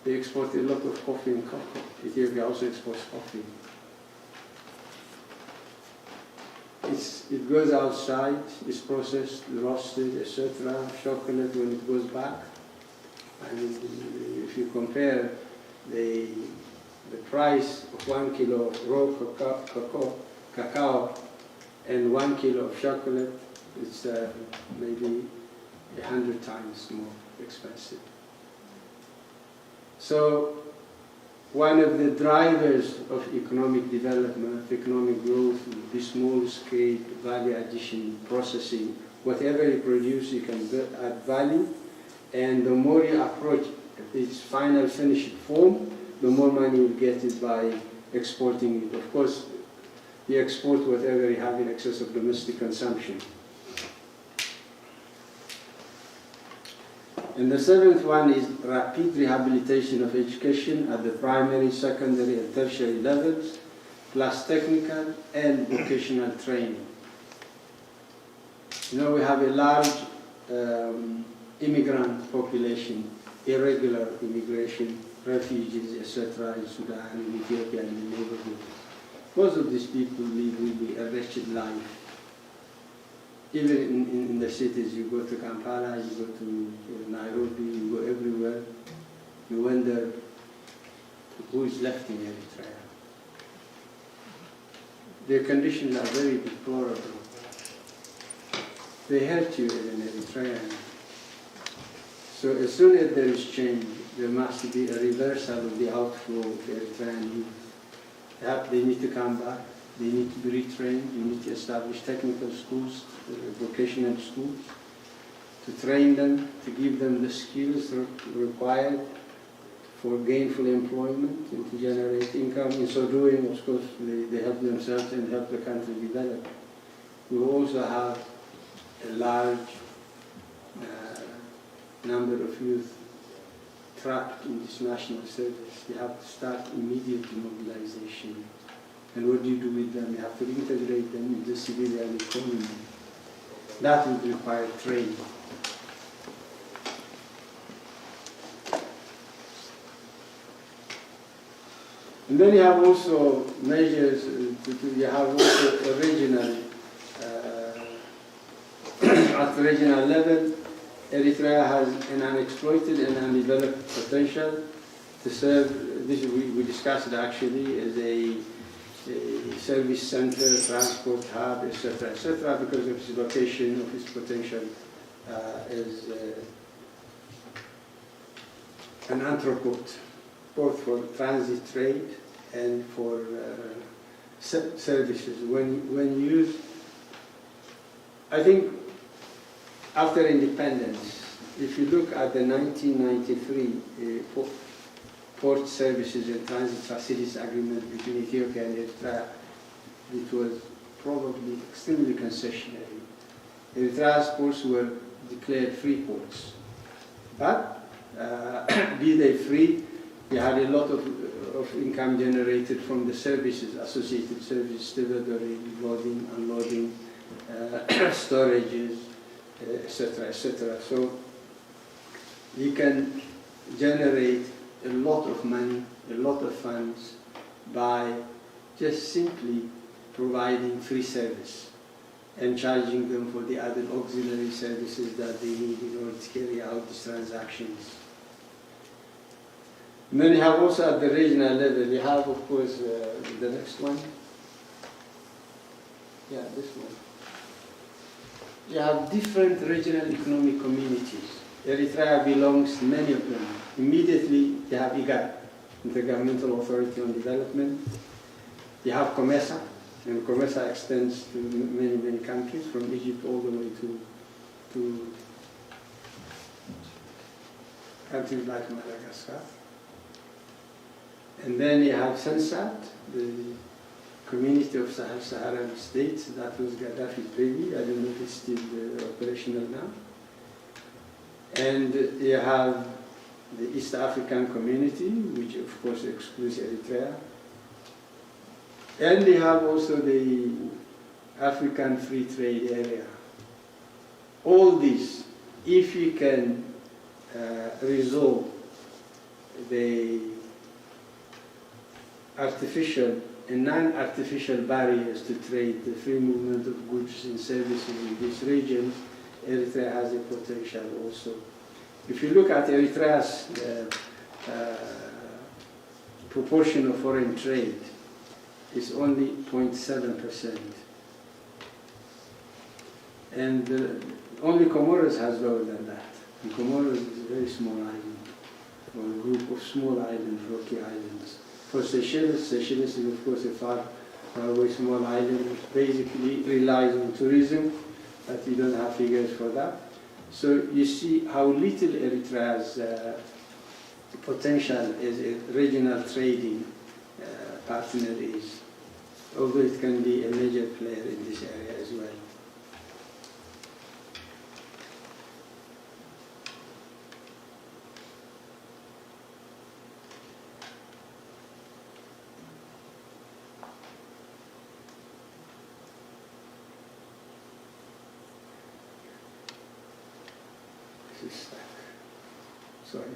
they export a lot of coffee and cocoa. Ethiopia also exports coffee. It goes outside, it's processed, roasted, etc. Chocolate when it goes back. And if you compare the price of 1 kilo of raw cacao and 1 kilo of chocolate, it's maybe 100 times more expensive. So one of the drivers of economic development, economic growth, the small-scale value addition processing. Whatever you produce, you can add value, and the more you approach its final finished form, the more money you get it by exporting it. Of course, you export whatever you have in excess of domestic consumption. And the 7th one is rapid rehabilitation of education at the primary, secondary, and tertiary levels, plus technical and vocational training. You know, we have a large immigrant population, irregular immigration, refugees, etc. in Sudan, in Ethiopia, and in the neighborhood. Most of these people live really a wretched life. Even in the cities, you go to Kampala, you go to Nairobi, you go everywhere, you wonder who is left in Eritrea. Their conditions are very deplorable. They hurt you as an Eritrean. So as soon as there is change, there must be a reversal of the outflow of Eritrean youth. They need to come back, they need to be retrained, you need to establish technical schools, vocational schools, to train them, to give them the skills required for gainful employment and to generate income. In so doing, of course, they help themselves and help the country develop. We also have a large number of youth trapped in this national service. You have to start immediate mobilization. And what do you do with them? You have to integrate them in the civilian economy. That would require training. And then you have also measures, you have also a regional, at the regional level, Eritrea has an unexploited and undeveloped potential to serve, this we discussed actually, as a service center, transport hub, etc., because of its location, of its potential as an entrepot, both for transit trade and for services. When used, I think after independence, if you look at the 1993 port services and transit facilities agreement between Ethiopia and Eritrea, it was probably extremely concessionary. Eritrea's ports were declared free ports. But be they free, you had a lot of income generated from the services, associated services, delivery, loading, unloading, storages, etc., etc. So you can generate a lot of money, a lot of funds by just simply providing free service and charging them for the other auxiliary services that they need in order to carry out these transactions. And then you have also at the regional level, you have of course the next one. Yeah, this one. You have different regional economic communities. Eritrea belongs to many of them. Immediately, you have IGAD, Intergovernmental Authority on Development. You have COMESA, and COMESA extends to many, many countries, from Egypt all the way to countries like Madagascar. And then you have SENSAT, the Community of Saharan States. That was Gaddafi's baby. I don't know if it's still operational now. And you have the East African Community, which of course excludes Eritrea. And you have also the African Free Trade Area. All this, if you can resolve the artificial and non-artificial barriers to trade, the free movement of goods and services in this region, Eritrea has a potential also. If you look at Eritrea's proportion of foreign trade, it's only 0.7%. And only Comoros has lower than that. And Comoros is a very small island, or a group of small islands, rocky islands. For Seychelles, Seychelles is of course a far away small island which basically relies on tourism, but you don't have figures for that. So you see how little Eritrea's potential as a regional trading partner is, although it can be a major player in this area as well. is stuck. Sorry.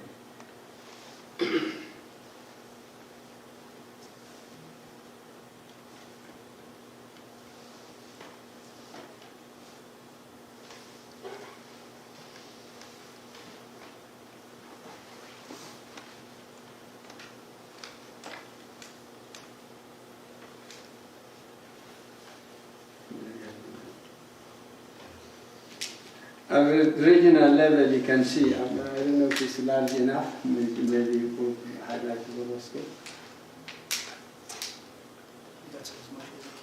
At the regional level, you can see, I don't know if it's large enough, maybe you could highlight the Moscow. That's as much as it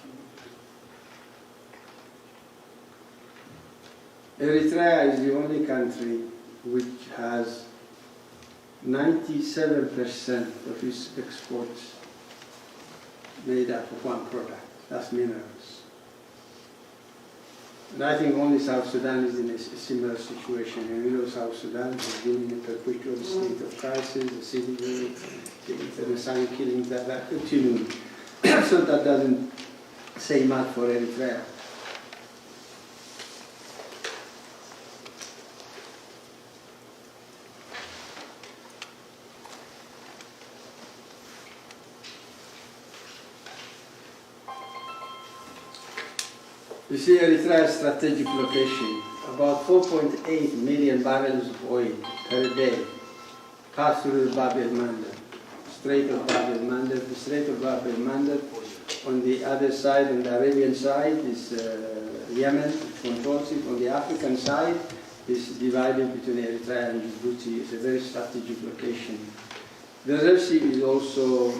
can be. Eritrea is the only country which has 97% of its exports made up of one product, that's minerals. And I think only South Sudan is in a similar situation. And you know South Sudan has been in a perpetual state of crisis, the civil war, the international killings that are continuing. So that doesn't say much for Eritrea. You see Eritrea's strategic location, about 4.8 million barrels of oil per day pass through the Bab el-Mandeb, Strait of Bab el-Mandeb. The Strait of Bab el-Mandeb, on the other side, on the Arabian side, is Yemen, which controls it. On the African side, is divided between Eritrea and Djibouti. It's a very strategic location. The Red Sea is also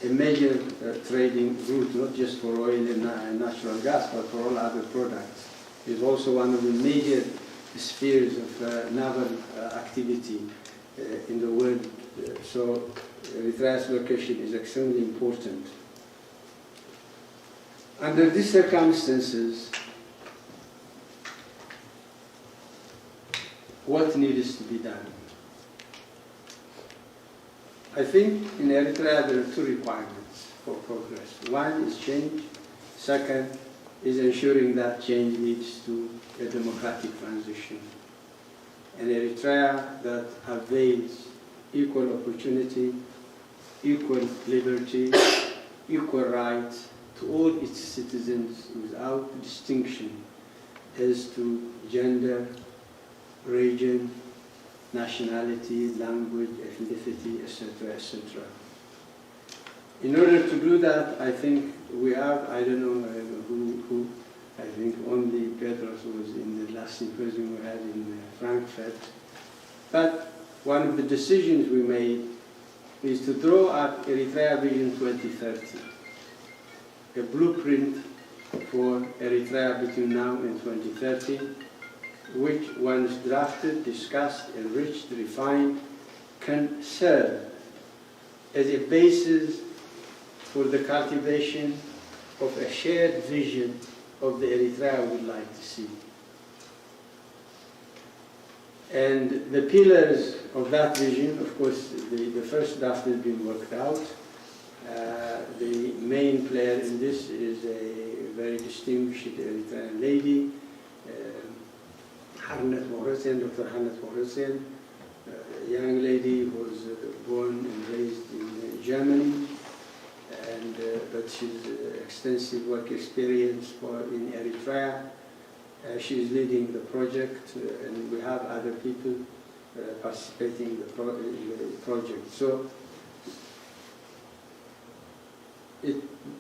a major trading route, not just for oil and natural gas, but for all other products. It's also one of the major spheres of naval activity in the world. So Eritrea's location is extremely important. Under these circumstances, what needs to be done? I think in Eritrea there are two requirements for progress. One is change. Second is ensuring that change leads to a democratic transition. An Eritrea that avails equal opportunity, equal liberty, equal rights to all its citizens without distinction as to gender, region, nationality, language, ethnicity, etc., etc. In order to do that, I think we have, I don't know who I think only Petros was in the last symposium we had in Frankfurt. But one of the decisions we made is to draw up Eritrea Vision 2030, a blueprint for Eritrea between now and 2030, which once drafted, discussed, enriched, refined, can serve as a basis for the cultivation of a shared vision of the Eritrea we would like to see. And the pillars of that vision, of course, the first draft has been worked out. The main player in this is a very distinguished Eritrean lady, Dr. Harnet Mohresian, a young lady who was born and raised in Germany, and but she's extensive work experience in Eritrea. She is leading the project, and we have other people participating in the project. So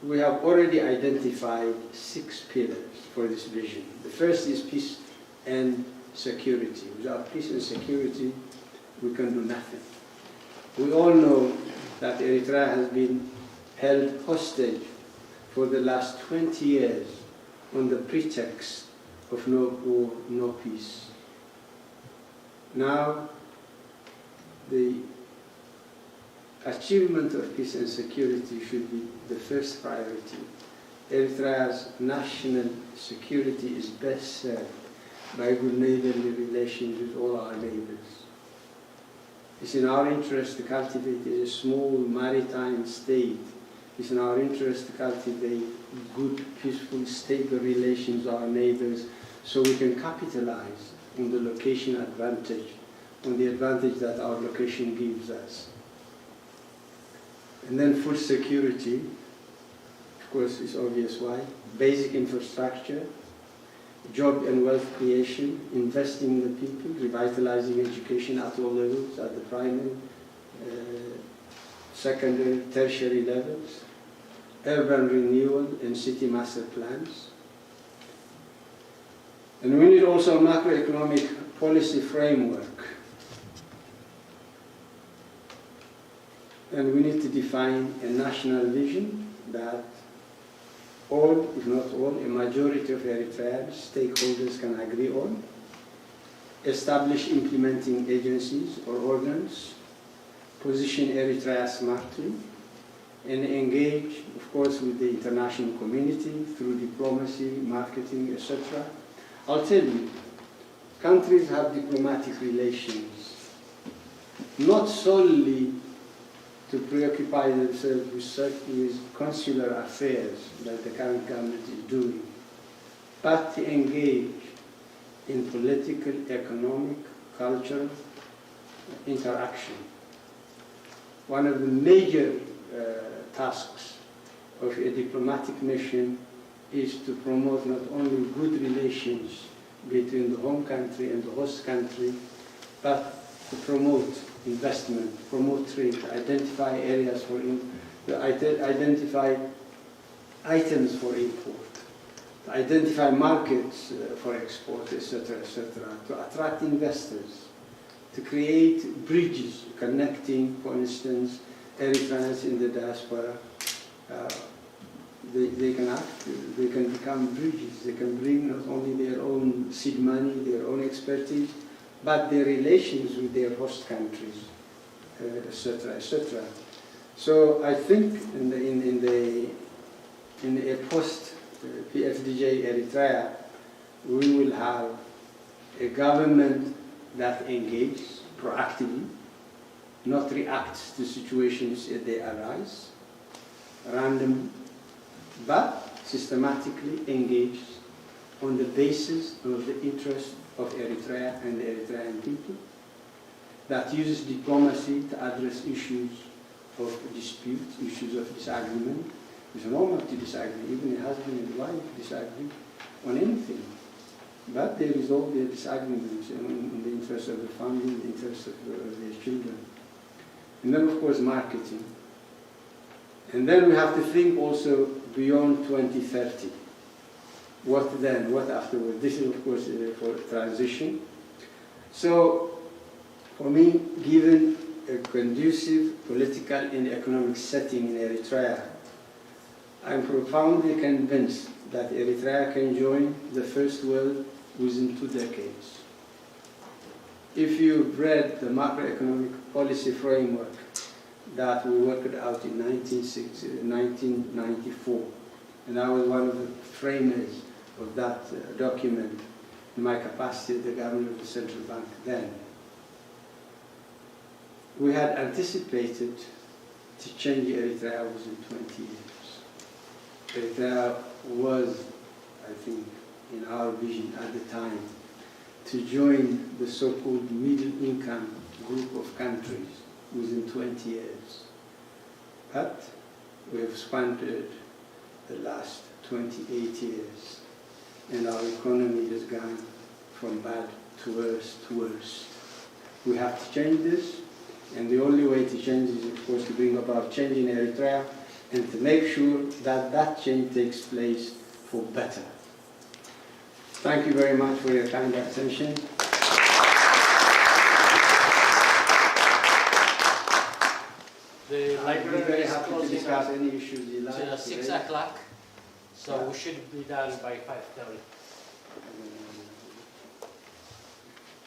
we have already identified 6 pillars for this vision. The first is peace and security. Without peace and security, we can do nothing. We all know that Eritrea has been held hostage for the last 20 years on the pretext of no war, no peace. Now, the achievement of peace and security should be the first priority. Eritrea's national security is best served by good neighborly relations with all our neighbors. It's in our interest to cultivate a small maritime state. It's in our interest to cultivate good, peaceful, stable relations with our neighbors so we can capitalize on the location advantage on the advantage that our location gives us. And then food security, of course, is obvious why. Basic infrastructure, job and wealth creation, investing in the people, revitalizing education at all levels, at the primary, secondary, tertiary levels, urban renewal and city master plans. And we need also a macroeconomic policy framework. And we need to define a national vision that all, if not all, a majority of Eritrean stakeholders can agree on, establish implementing agencies or organs, position Eritrea smartly, and engage, of course, with the international community through diplomacy, marketing, etc. I'll tell you, countries have diplomatic relations, not solely to preoccupy themselves with consular affairs that the current government is doing, but to engage in political, economic, cultural interaction. One of the major tasks of a diplomatic mission is to promote not only good relations between the home country and the host country, but to promote investment, promote trade, identify areas for identify items for import, to identify markets for export, etc., to attract investors, to create bridges connecting, for instance, Eritreans in the diaspora. They can act, they can become bridges, they can bring not only their own seed money, their own expertise, but their relations with their host countries, etc., etc. So I think in a post-PFDJ Eritrea, we will have a government that engages proactively, not reacts to situations as they arise, randomly, but systematically engages on the basis of the interest of Eritrea and the Eritrean people, that uses diplomacy to address issues of dispute, issues of disagreement. It's normal to disagree, even a husband and wife disagree on anything. But they resolve their disagreements in the interest of the family, in the interest of their children. And then, of course, marketing. And then we have to think also beyond 2030. What then? What afterwards? This is, of course, for transition. So, for me, given a conducive political and economic setting in Eritrea, I'm profoundly convinced that Eritrea can join the first world within 2 decades. If you've read the macroeconomic policy framework that we worked out in 1994, and I was one of the framers of that document in my capacity as the governor of the central bank then, we had anticipated to change Eritrea within 20 years. Eritrea was, I think, in our vision at the time, to join the so-called middle-income group of countries within 20 years. But we have squandered the last 28 years, and our economy has gone from bad to worse to worse. We have to change this, and the only way to change is, of course, to bring about change in Eritrea and to make sure that that change takes place for better. Thank you very much for your kind attention. I'd be very happy to discuss any issues you like. It's 6 o'clock, so we should be done by 5:30.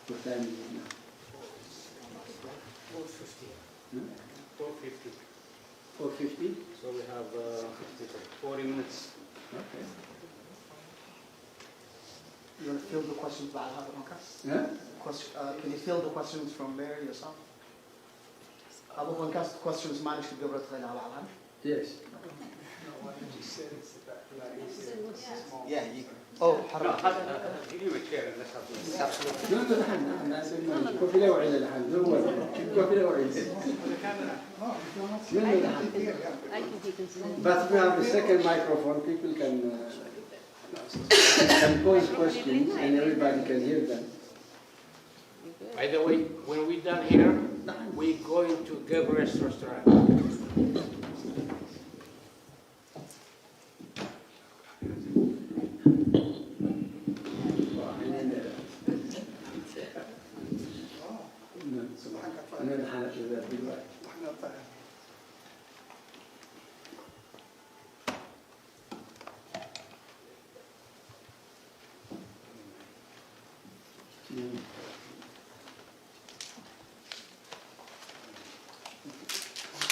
What time is it now? 4:50. 4:50. 4:50? So we have 40 minutes. Okay. You want to field the questions بعد هذا المكان؟ Can you field the questions from there yourself? أبو بنكاس questions ما نشوف قبل تغني على العالم. Yes. Yeah, Oh, No, حرام. you will share. Let's have this. Absolutely. No, الحين كوفي لا وعيد الحين كوفي لا وعيد. But we have a second microphone. People can pose questions and everybody can hear them. By the way, when we're done here, we're going to Gabriel's restaurant.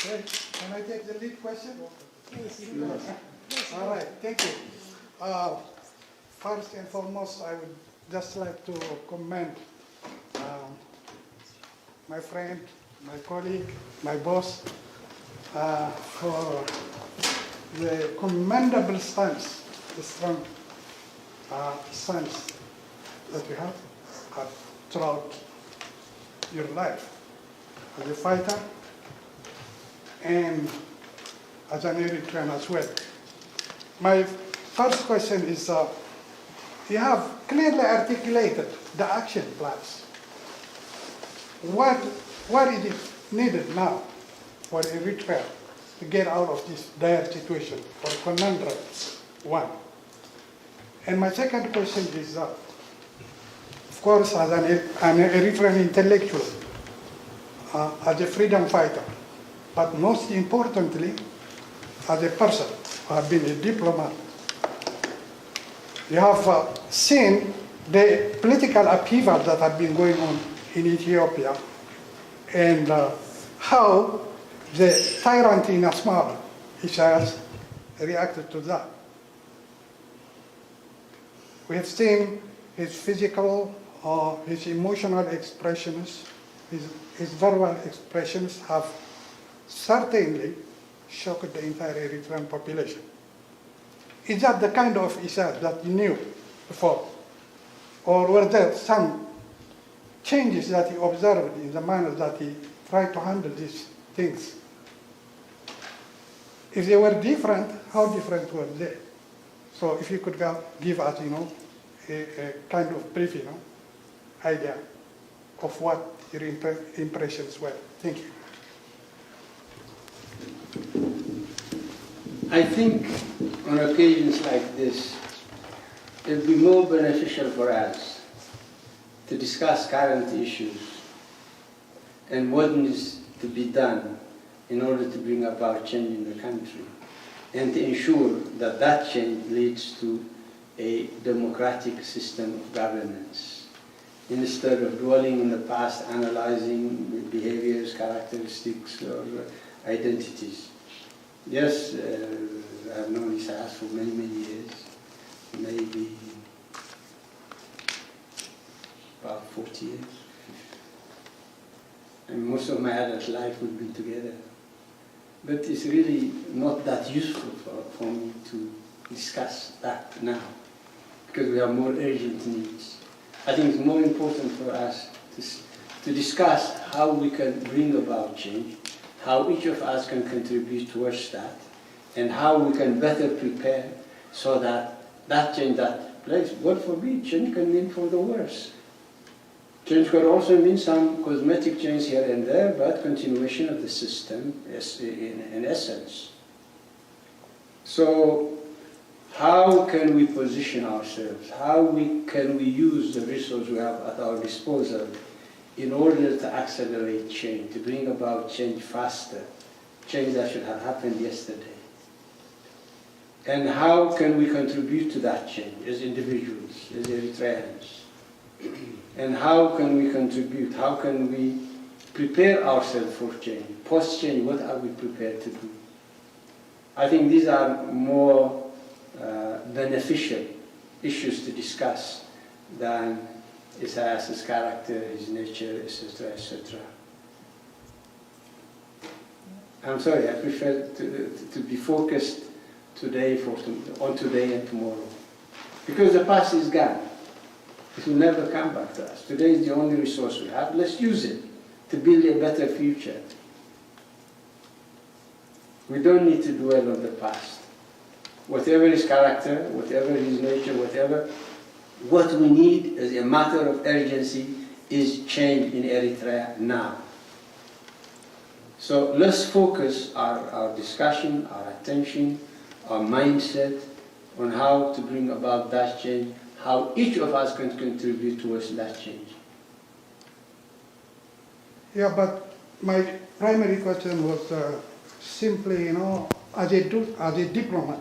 Okay, can I take the lead question? All right, thank you. First and foremost, I would just like to commend my friend, my colleague, my boss, for the commendable stance, the strong stance that you have throughout your life as a fighter and as an Eritrean as well. My first question is, you have clearly articulated the action plans. What is it needed now for Eritrea to get out of this dire situation or conundrum? One. And my second question is, of course, as an Eritrean intellectual, as a freedom fighter, but most importantly, as a person who has been a diplomat. You have seen the political upheaval that has been going on in Ethiopia and how the tyrant in Asmara, Isaias, reacted to that. We have seen his physical or his emotional expressions, his verbal expressions have certainly shocked the entire Eritrean population. Is that the kind of Isaias that you knew before? Or were there some changes that he observed in the manner that he tried to handle these things? If they were different, how different were they? So if you could give us, a kind of brief, idea of what your impressions were. Thank you. I think on occasions like this, it would be more beneficial for us to discuss current issues and what needs to be done in order to bring about change in the country and to ensure that that change leads to a democratic system of governance, instead of dwelling in the past, analyzing behaviors, characteristics, or identities. Yes, I've known Isaias for many, many years, maybe about 40 years. And most of my adult life we've been together. But it's really not that useful for me to discuss that now, because we have more urgent needs. I think it's more important for us to discuss how we can bring about change, how each of us can contribute towards that, and how we can better prepare so that that change that place, God forbid, change can mean for the worse. Change could also mean some cosmetic change here and there, but continuation of the system is in essence. So how can we position ourselves? How can we use the resources we have at our disposal in order to accelerate change, to bring about change faster, change that should have happened yesterday? And how can we contribute to that change as individuals, as Eritreans? And how can we contribute? How can we prepare ourselves for change? Post-change, what are we prepared to do? I think these are more beneficial issues to discuss than Isaias's character, his nature, etc., etc. I'm sorry, I prefer to be focused today on today and tomorrow. Because the past is gone. It will never come back to us. Today is the only resource we have. Let's use it to build a better future. We don't need to dwell on the past. Whatever his character, whatever his nature, whatever, what we need as a matter of urgency is change in Eritrea now. So let's focus our discussion, our attention, our mindset on how to bring about that change, how each of us can contribute towards that change. Yeah, but my primary question was simply, as a diplomat,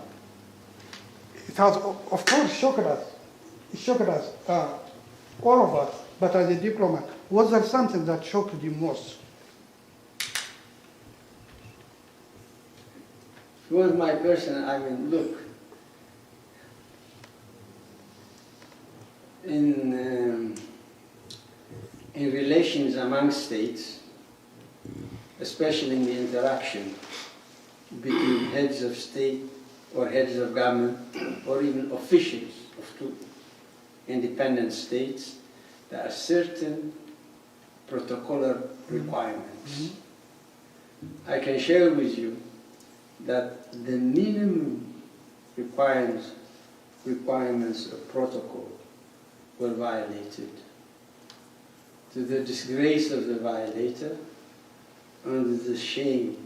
it has, of course, shocked us. It shocked us, all of us. But as a diplomat, was there something that shocked you most? It was my personal, look, in relations among states, especially in the interaction between heads of state or heads of government or even officials of two independent states, there are certain protocolar requirements. I can share with you that the minimum requirements of protocol were violated, to the disgrace of the violator and the shame,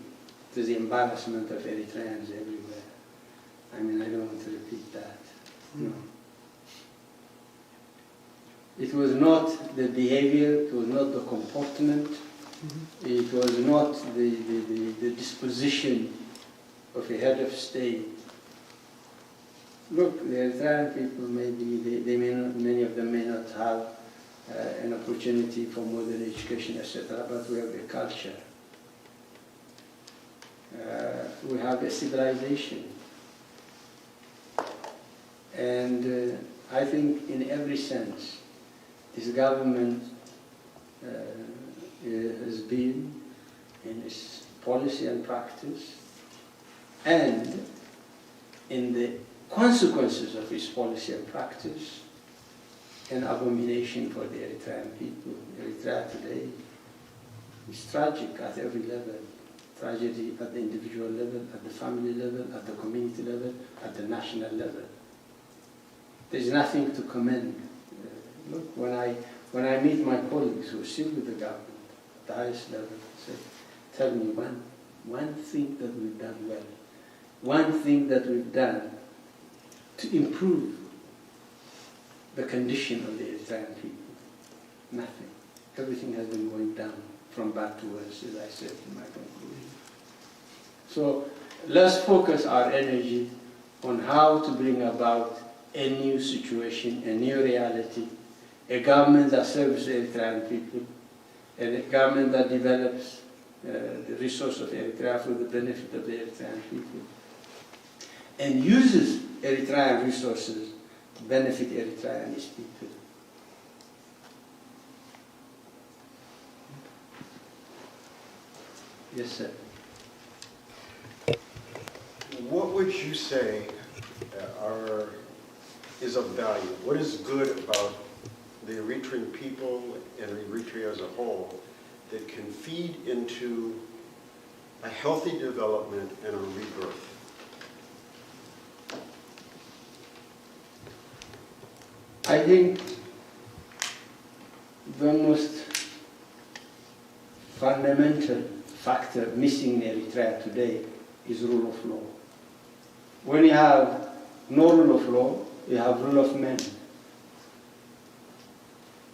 to the embarrassment of Eritreans everywhere. I don't want to repeat that. No. It was not the behavior, it was not the comportment, it was not the disposition of a head of state. Look, the Eritrean people, many of them may not have an opportunity for modern education, etc., but we have a culture. We have a civilization. And I think in every sense, this government has been, in its policy and practice, and in the consequences of its policy and practice, an abomination for the Eritrean people. Eritrea today is tragic at every level. Tragedy at the individual level, at the family level, at the community level, at the national level. There's nothing to commend. Look, when I meet my colleagues who are still with the government at the highest level, I say, tell me one thing that we've done well, one thing that we've done to improve the condition of the Eritrean people. Nothing. Everything has been going down from bad to worse, as I said in my conclusion. So let's focus our energy on how to bring about a new situation, a new reality, a government that serves the Eritrean people, and a government that develops the resource of Eritrea for the benefit of the Eritrean people, and uses Eritrean resources to benefit Eritrea and its people. Yes, sir. What would you say is of value? What is good about the Eritrean people and Eritrea as a whole that can feed into a healthy development and a rebirth? I think the most fundamental factor missing in Eritrea today is rule of law. When you have no rule of law, you have rule of men.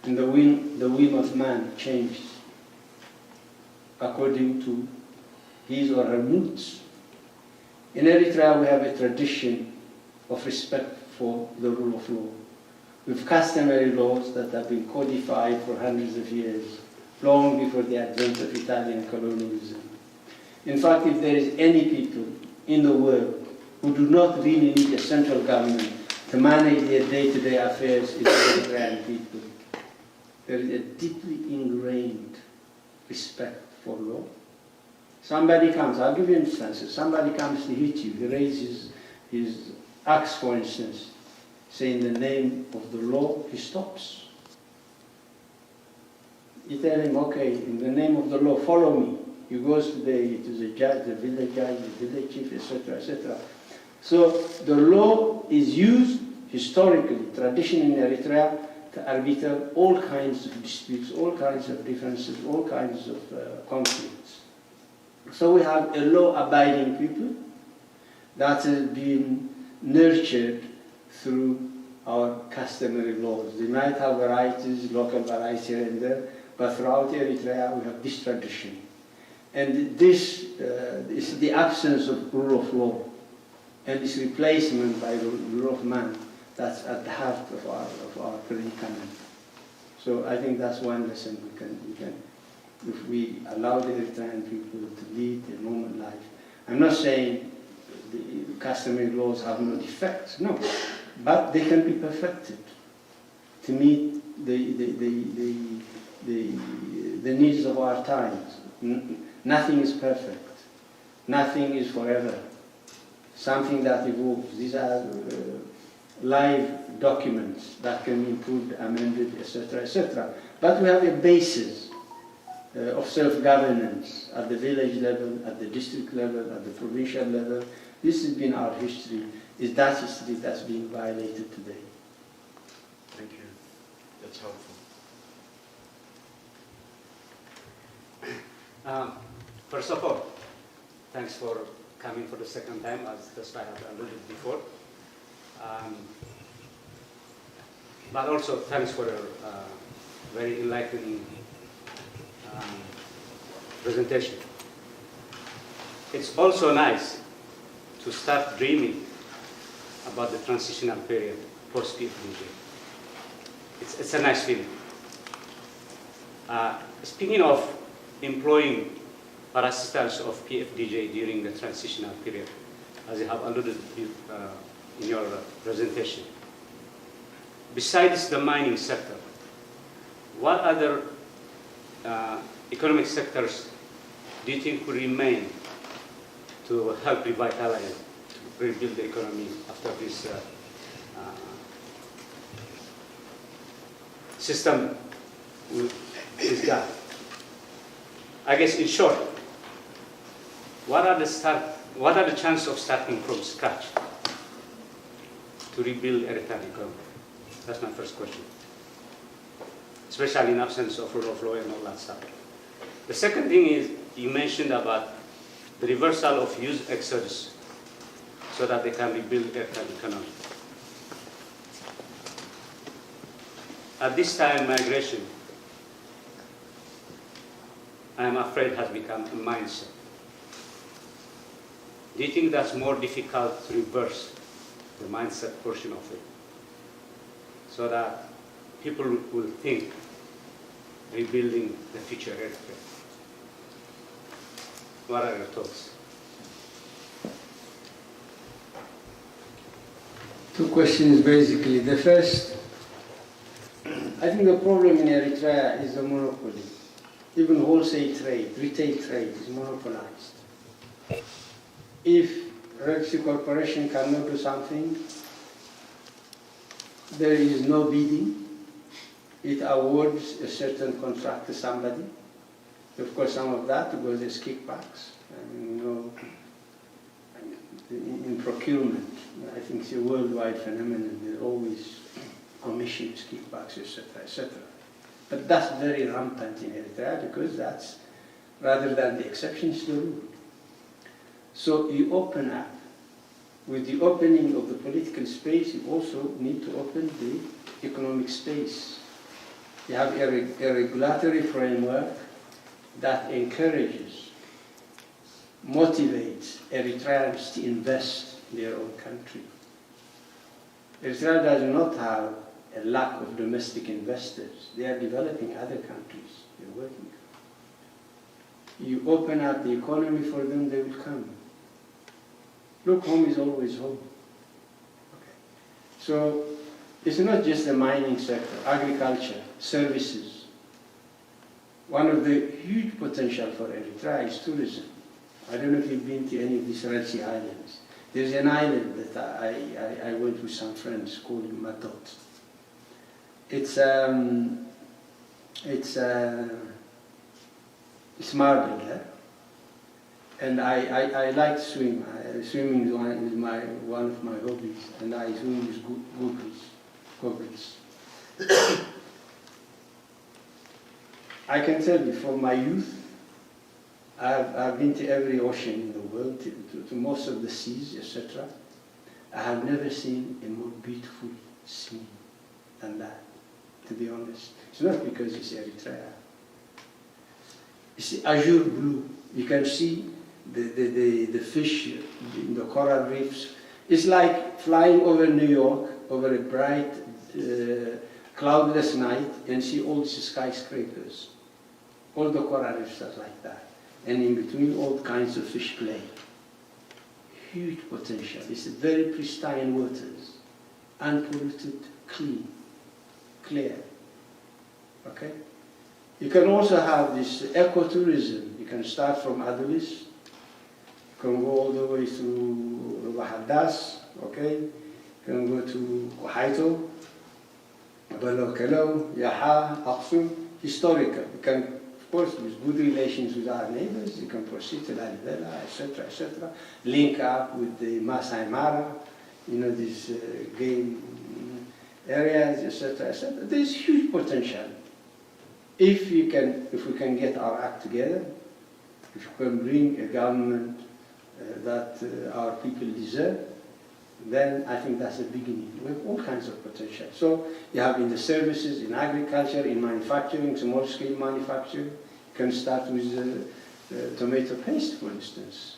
And the whim of man changes according to his or her moods. In Eritrea, we have a tradition of respect for the rule of law, with customary laws that have been codified for hundreds of years, long before the advent of Italian colonialism. In fact, if there is any people in the world who do not really need a central government to manage their day-to-day affairs, it's the Eritrean people. There is a deeply ingrained respect for law. Somebody comes, I'll give you instances, somebody comes to hit you, he raises his axe, for instance, say in the name of the law, he stops. You tell him, okay, in the name of the law, follow me. He goes to the judge, the village chief, etc., etc. So the law is used historically, traditionally in Eritrea, to arbitrate all kinds of disputes, all kinds of differences, all kinds of conflicts. So we have a law-abiding people that has been nurtured through our customary laws. They might have varieties, local varieties here and there, but throughout Eritrea we have this tradition. And this is the absence of rule of law and its replacement by the rule of man. That's at the heart of our predicament. So I think that's one lesson we can, if we allow the Eritrean people to lead a normal life. I'm not saying the customary laws have no defects, no, but they can be perfected to meet the needs of our times. Nothing is perfect. Nothing is forever. Something that evolves. These are live documents that can be improved, amended, etc., etc. But we have a basis of self-governance at the village level, at the district level, at the provincial level. This has been our history. Is that history that's being violated today? Thank you. That's helpful. First of all, thanks for coming for the second time, as just I have alluded before. But also thanks for your very enlightening presentation. It's also nice to start dreaming about the transitional period post-PFDJ. It's a nice feeling. Speaking of employing parasitals of PFDJ during the transitional period, as you have alluded to in your presentation. Besides the mining sector, what other economic sectors do you think will remain to help revitalize, to rebuild the economy after this system is gone? I guess, in short, what are the chances of starting from scratch to rebuild Eritrean economy? That's my first question. Especially in absence of rule of law and all that stuff. The second thing is, you mentioned about the reversal of youth exodus so that they can rebuild Eritrean economy. At this time, migration, I am afraid, has become a mindset. Do you think that's more difficult to reverse, the mindset portion of it, so that people will think rebuilding the future Eritrea? What are your thoughts? Two questions basically. The first, I think the problem in Eritrea is the monopoly. Even wholesale trade, retail trade is monopolized. If Red Sea Corporation cannot do something, there is no bidding. It awards a certain contract to somebody. Of course, some of that goes as kickbacks. And, in procurement, I think it's a worldwide phenomenon. There are always commissions, kickbacks, etc., etc. But that's very rampant in Eritrea because that's, rather than the exception, is the rule. So you open up. With the opening of the political space, you also need to open the economic space. You have a regulatory framework that encourages, motivates Eritreans to invest in their own country. Eritrea does not have a lack of domestic investors. They are developing other countries. They're working. You open up the economy for them, they will come. Look, home is always home. Okay. So it's not just the mining sector, agriculture, services. One of the huge potential for Eritrea is tourism. I don't know if you've been to any of these Red Sea islands. There's an island that I went with some friends called Matot. It's marble there, and I like to swim. Swimming is one of my hobbies, and I swim with goggles. I can tell you, from my youth, I've been to every ocean in the world, to most of the seas, etc. I have never seen a more beautiful scene than that, to be honest. It's not because it's Eritrea. It's azure blue. You can see the fish in the coral reefs. It's like flying over New York, over a bright, cloudless night, and see all these skyscrapers. All the coral reefs are like that. And in between, all kinds of fish play. Huge potential. It's very pristine waters, unpolluted, clean, clear. Okay? You can also have this ecotourism. You can start from Adulis, you can go all the way to Wahadas, okay? You can go to Haito, Balokelo, Yaha, Aksum, historical. You can, of course, with good relations with our neighbors, you can proceed to Lalibela, etc., etc. Link up with the Masai Mara, you know, these game areas, etc., etc. There's huge potential. If we can get our act together, if we can bring a government that our people deserve, then I think that's a beginning. We have all kinds of potential. So you have in the services, in agriculture, in manufacturing, small-scale manufacturing. You can start with tomato paste, for instance,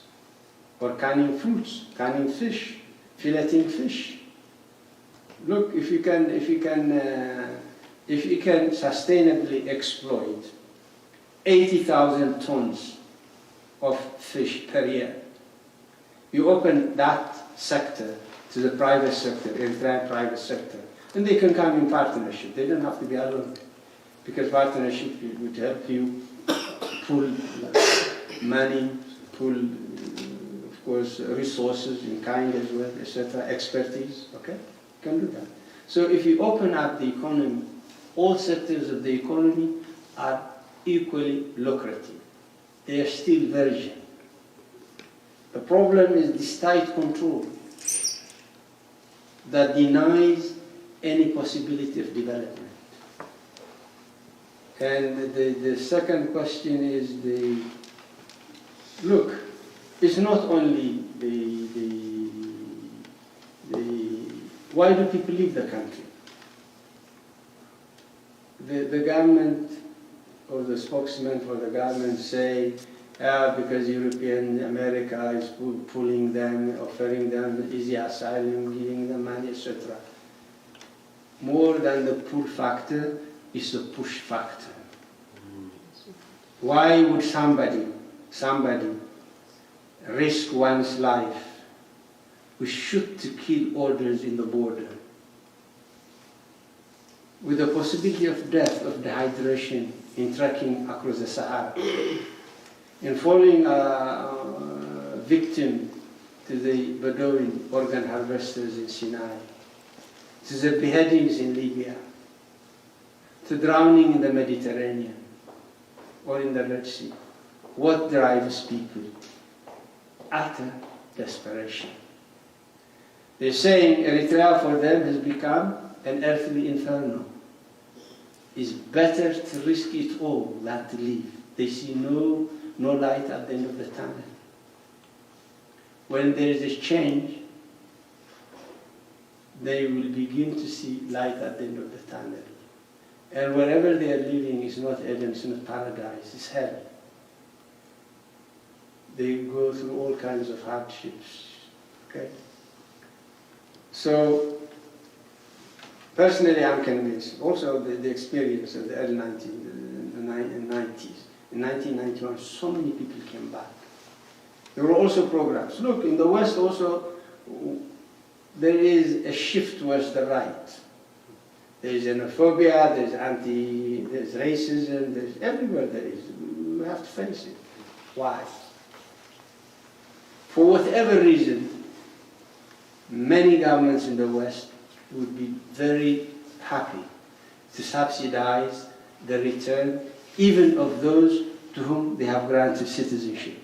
or canning fruits, canning fish, filleting fish. Look, if you can sustainably exploit 80,000 tons of fish per year, you open that sector to the private sector, Eritrean private sector, and they can come in partnership. They don't have to be alone, because partnership would help you pull money, pull, of course, resources in kind as well, etc., expertise. Okay, you can do that. So if you open up the economy, all sectors of the economy are equally lucrative. They are still virgin. The problem is this tight control that denies any possibility of development. And the second question is look, it's not only why do people leave the country? The government or the spokesman for the government say, because European America is pulling them, offering them easy asylum, giving them money, etc. More than the pull factor is the push factor. Why would somebody risk one's life with shoot-to-kill orders in the border, with the possibility of death, of dehydration in trekking across the Sahara, in falling victim to the Bedouin organ harvesters in Sinai, to the beheadings in Libya, to drowning in the Mediterranean or in the Red Sea? What drives people? Utter desperation. They're saying Eritrea for them has become an earthly inferno. It's better to risk it all than to leave. They see no light at the end of the tunnel. When there is a change, they will begin to see light at the end of the tunnel. And wherever they are living is not Eden, it's not paradise, it's hell. They go through all kinds of hardships. Okay? So, personally, I'm convinced. Also, the experience of the early 90s. In 1991, so many people came back. There were also programs. Look, in the West also, there is a shift towards the right. There's xenophobia, there's racism, there's everywhere there is. We have to face it. Why? For whatever reason, many governments in the West would be very happy to subsidize the return even of those to whom they have granted citizenship.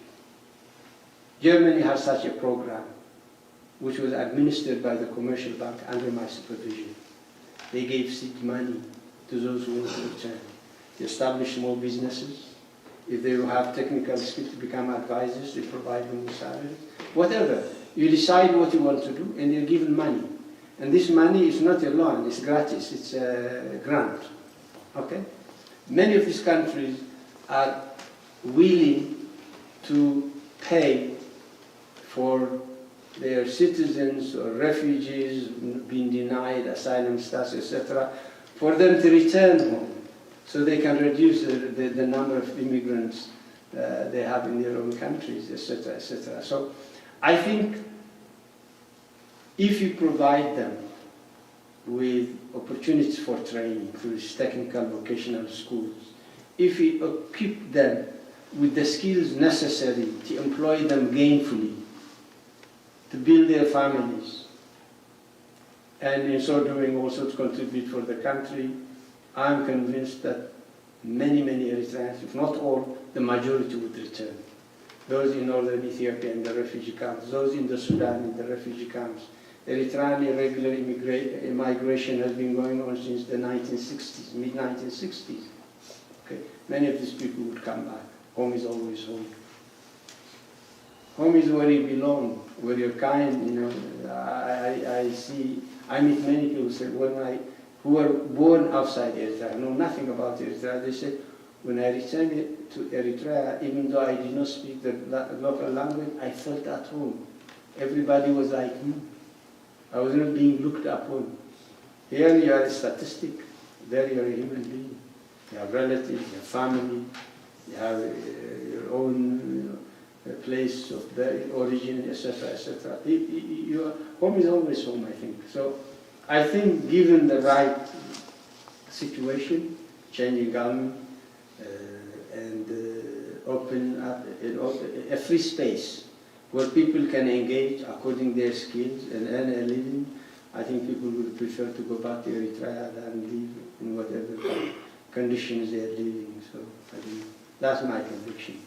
Germany has such a program, which was administered by the commercial bank under my supervision. They gave seed money to those who want to return, to establish small businesses. If they have technical skills to become advisors, they provide them with salaries. Whatever. You decide what you want to do, and you're given money. And this money is not a loan, it's gratis, it's a grant. Okay? Many of these countries are willing to pay for their citizens or refugees being denied asylum status, etc., for them to return home, so they can reduce the number of immigrants they have in their own countries, etc., etc. So I think if you provide them with opportunities for training through technical vocational schools, if you equip them with the skills necessary to employ them gainfully, to build their families, and in so doing also to contribute for the country, I'm convinced that many, many Eritreans, if not all, the majority would return. Those in northern Ethiopia in the refugee camps, those in the Sudan in the refugee camps. Eritrean irregular immigration has been going on since the 1960s, mid-1960s. Okay. Many of these people would come back. Home is always home. Home is where you belong, where you're kind. You know, I meet many people who were born outside Eritrea, know nothing about Eritrea. They say, when I returned to Eritrea, even though I did not speak the local language, I felt at home. Everybody was like me. I was not being looked upon. Here you are a statistic, there you are a human being. You have relatives, you have family, you have your own place of origin, etc., etc. Home is always home, I think. So I think given the right situation, changing government, and open up a free space where people can engage according to their skills and earn a living, I think people would prefer to go back to Eritrea than live in whatever conditions they are living. So I think that's my conviction.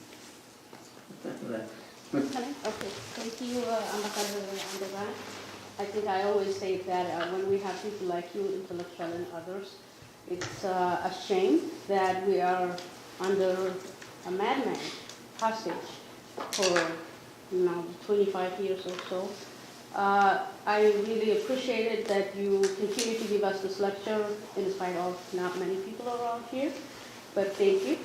Okay, thank you, Ambassador Andebrhan. I think I always say that when we have people like you, intellectual and others, it's a shame that we are under a madman hostage for 25 years or so. I really appreciate it that you continue to give us this lecture in spite of not many people around here, but thank you.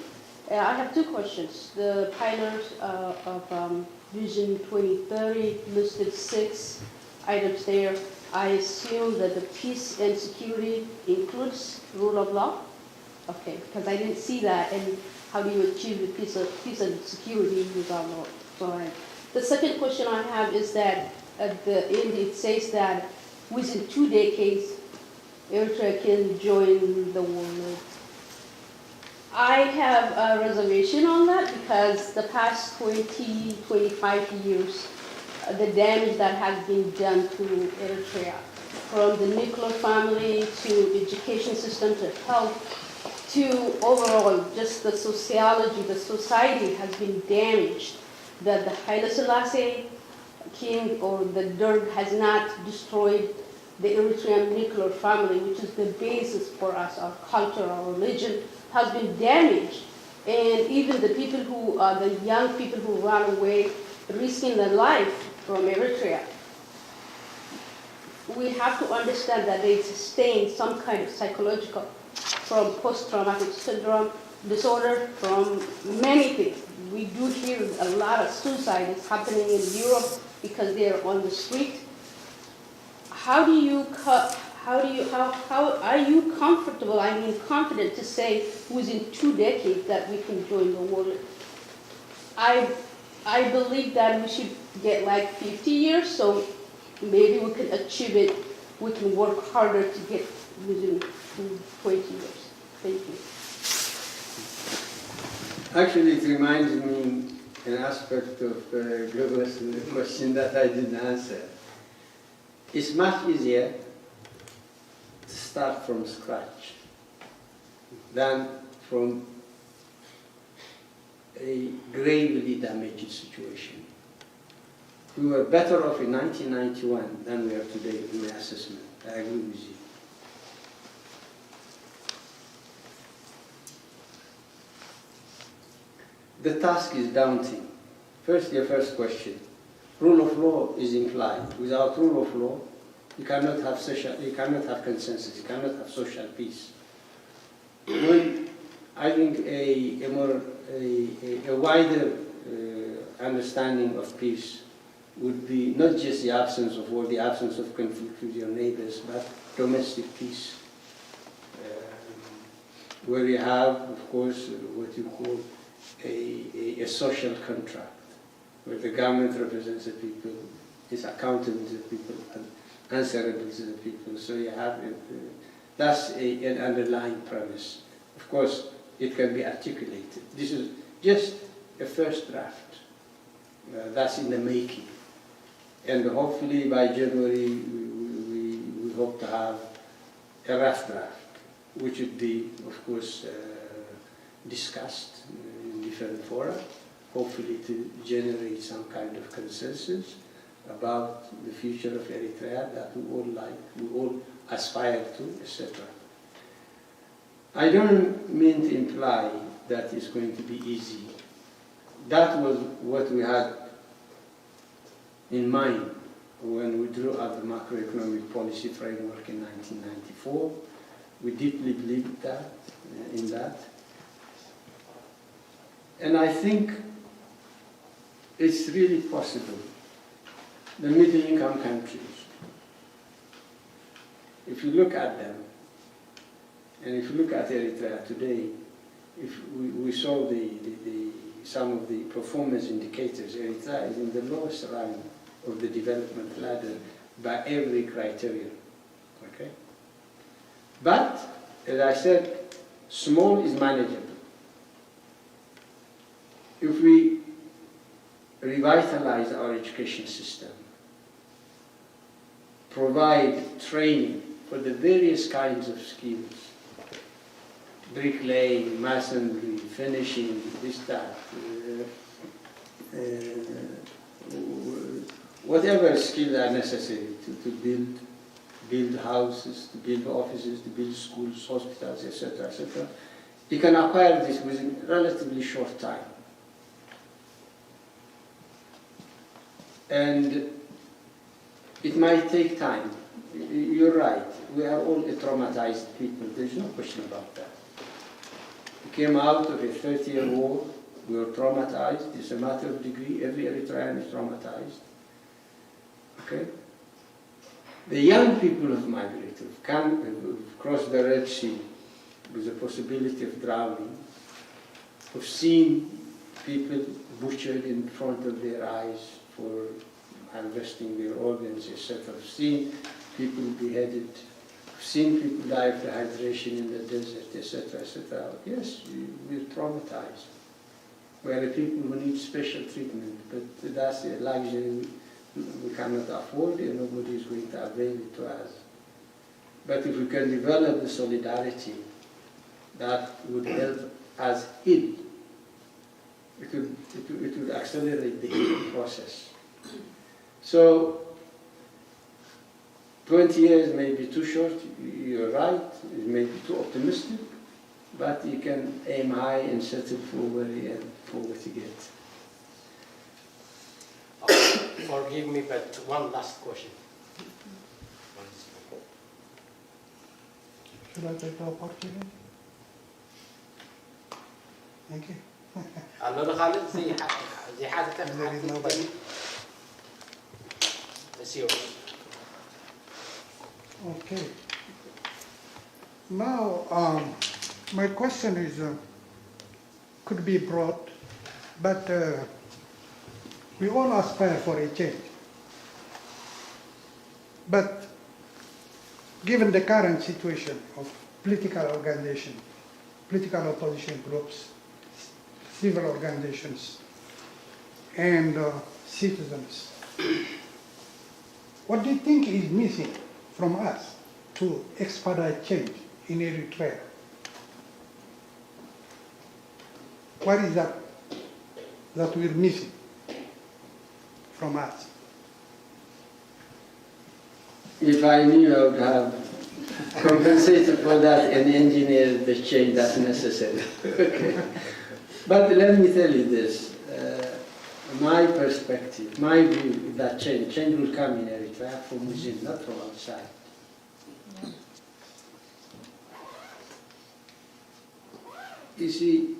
I have two questions. The pillars of Vision 2030 listed 6 items there. I assume that the peace and security includes rule of law? Okay, because I didn't see that, and how do you achieve the peace and security without law? All right. The second question I have is that at the end it says that within 2 decades, Eritrea can join the world. I have a reservation on that because the past 20, 25 years, the damage that has been done to Eritrea, from the nuclear family to education system to health, to overall just the sociology, the society has been damaged. That the Haile Selassie king or the Derg has not destroyed the Eritrean nuclear family, which is the basis for us, our culture, our religion, has been damaged. And even the people who, the young people who run away, risking their life from Eritrea, we have to understand that they sustain some kind of psychological, from post-traumatic syndrome disorder, from many things. We do hear a lot of suicide is happening in Europe because they are on the street. How are you comfortable, confident to say within 2 decades that we can join the world? I believe that we should get like 50 years, so maybe we can achieve it. We can work harder to get within 20 years. Thank you. Actually, it reminds me an aspect of Glover's question that I didn't answer. it's much easier to start from scratch than from a gravely damaged situation. We were better off in 1991 than we are today in the assessment. I agree with you. The task is daunting. First, your first question. Rule of law is implied. Without rule of law, you cannot have consensus, you cannot have social peace. When I think a wider understanding of peace would be not just the absence of war, the absence of conflict with your neighbors, but domestic peace, where you have, of course, what you call a social contract, where the government represents the people, is accountable to the people, and answerable to the people. So you have, that's an underlying premise. Of course, it can be articulated. This is just a first draft. That's in the making. And hopefully by January, we hope to have a rough draft, which would be, of course, discussed in different fora, hopefully to generate some kind of consensus about the future of Eritrea that we all like, we all aspire to, etc. I don't mean to imply that it's going to be easy. That was what we had in mind when we drew up the macroeconomic policy framework in 1994. We deeply believed in that. And I think it's really possible. The middle-income countries, if you look at them, and if you look at Eritrea today, if we saw some of the performance indicators, Eritrea is in the lowest rank of the development ladder by every criterion. Okay? But, as I said, small is manageable. If we revitalize our education system, provide training for the various kinds of skills, bricklaying, masonry, finishing, this, that, whatever skills are necessary to build houses, to build offices, to build schools, hospitals, etc., etc. You can acquire this within a relatively short time. And it might take time. You're right. We are all traumatized people. There's no question about that. We came out of a 30-year war. We were traumatized. It's a matter of degree. Every Eritrean is traumatized. Okay? The young people have migrated, have crossed the Red Sea with the possibility of drowning, have seen people butchered in front of their eyes for harvesting their organs, etc. Have seen people beheaded, have seen people die of dehydration in the desert, etc., etc. Yes, we're traumatized. We are people who need special treatment, but that's a luxury we cannot afford, and nobody is going to avail it to us. But if we can develop the solidarity that would help us heal, it would accelerate the healing process. So, 20 years may be too short, you're right, it may be too optimistic, but you can aim high and settle for where you forward to get. Forgive me, but one last question. Should I take the opportunity? Thank you. Another Khalid, زي حاجة There is nobody. It's yours. Okay. Now, my question is, could be broad, but we all aspire for a change. But given the current situation of political organization, political opposition groups, civil organizations, and citizens, What do you think is missing from us to expedite change in Eritrea? What is that we're missing from us? If I knew, I would have compensated for that and engineered the change that's necessary. Okay. But let me tell you this. My perspective, my view is that change will come in Eritrea from within, not from outside. You see,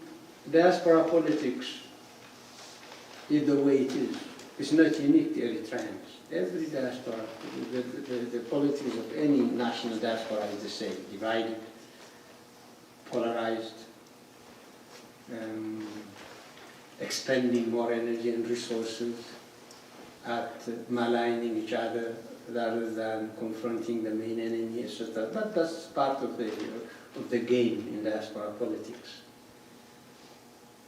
diaspora politics is the way it is. It's not unique to Eritreans. Every diaspora, the politics of any national diaspora is the same, divided, polarized, expending more energy and resources at maligning each other rather than confronting the main enemy, etc. But that's part of the game in diaspora politics.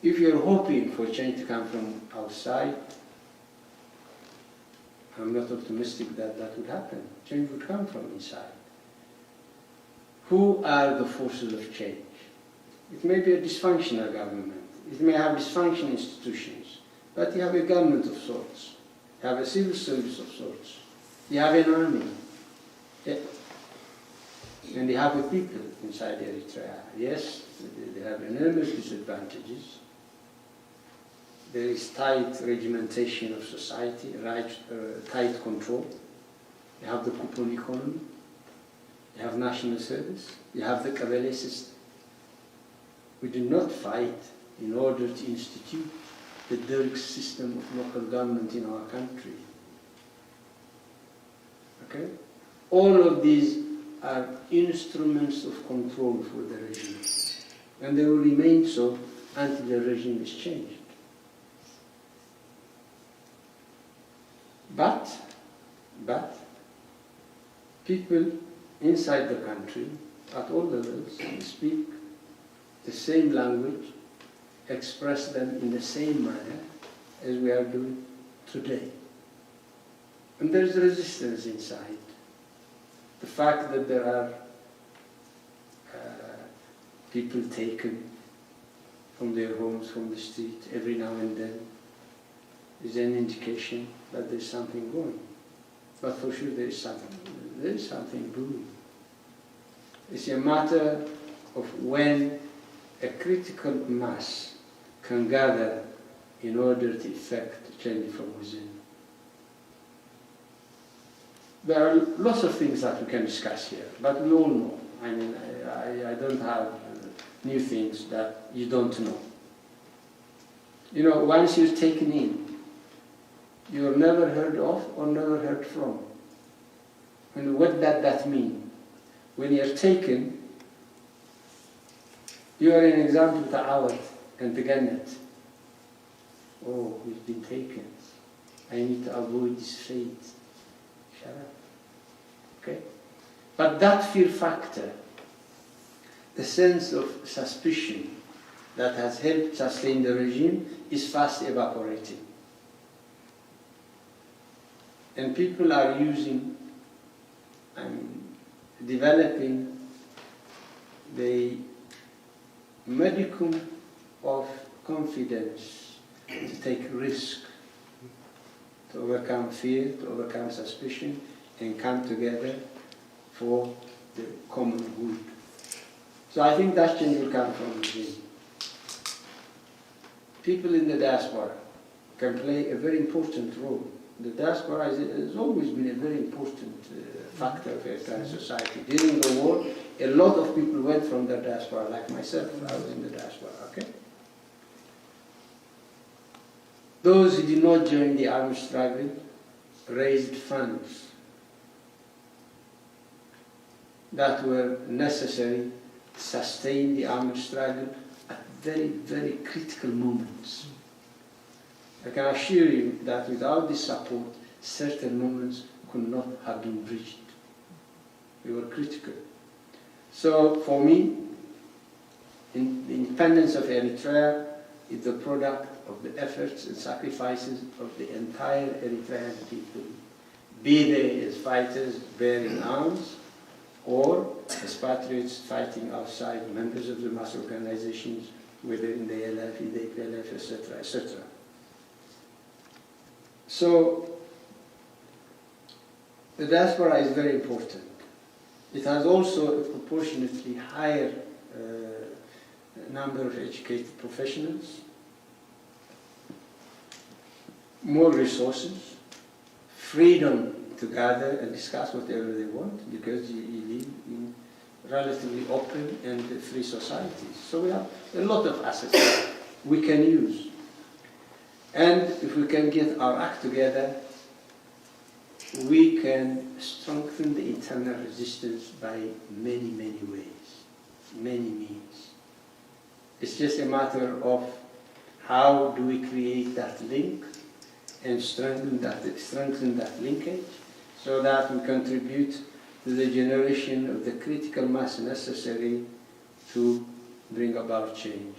If you're hoping for change to come from outside, I'm not optimistic that that would happen. Change would come from inside. Who are the forces of change? It may be a dysfunctional government. It may have dysfunctional institutions. But you have a government of sorts. You have a civil service of sorts. You have an army. And you have the people inside Eritrea. Yes, they have enormous disadvantages. There is tight regimentation of society, tight control. You have the coupon economy. You have national service. You have the Kabele system. We do not fight in order to institute the Derg system of local government in our country. Okay? All of these are instruments of control for the regime. And they will remain so until the regime is changed. But people inside the country, at all levels, speak the same language, express them in the same manner as we are doing today. And there's resistance inside. The fact that there are people taken from their homes, from the street, every now and then, is an indication that there's something going. But for sure there is something brewing. It's a matter of when a critical mass can gather in order to effect change from within. There are lots of things that we can discuss here, but we all know. I mean, I don't have new things that you don't know. You know, once you're taken in, you're never heard of or never heard from. And what does that mean? When you're taken, you are an example to Awad and to Gannet. Oh, we've been taken. I need to avoid this fate. Shut up. Okay? But that fear factor, the sense of suspicion that has helped sustain the regime, is fast evaporating. And people are using, developing the modicum of confidence to take risk, to overcome fear, to overcome suspicion, and come together for the common good. So I think that change will come from within. People in the diaspora can play a very important role. The diaspora has always been a very important factor of Eritrean society. During the war, a lot of people went from the diaspora, like myself. I was in the diaspora, okay? Those who did not join the armed struggle raised funds that were necessary to sustain the armed struggle at very, very critical moments. I can assure you that without this support, certain moments could not have been bridged. They were critical. So for me, the independence of Eritrea is the product of the efforts and sacrifices of the entire Eritrean people. be they as fighters bearing arms or as patriots fighting outside, members of the mass organizations, whether in the LF, EDPLF, etc., etc. So the diaspora is very important. It has also a proportionately higher number of educated professionals, more resources, freedom to gather and discuss whatever they want, because you live in relatively open and free societies. So we have a lot of assets that we can use. And if we can get our act together, we can strengthen the internal resistance by many, many ways, many means. It's just a matter of how do we create that link and strengthen that linkage so that we contribute to the generation of the critical mass necessary to bring about change,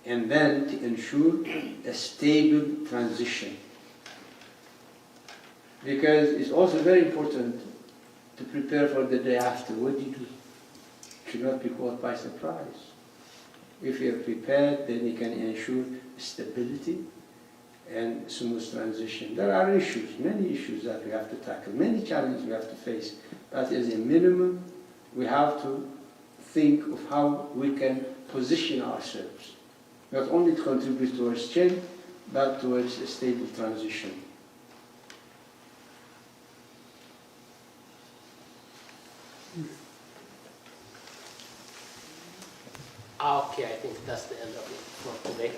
and then to ensure a stable transition. Because it's also very important to prepare for the day after. What do you do? You should not be caught by surprise. If you are prepared, then you can ensure stability and smooth transition. There are issues, many issues that we have to tackle, many challenges we have to face, but as a minimum, we have to think of how we can position ourselves, not only to contribute towards change, but towards a stable transition. Okay, I think that's the end of it for today.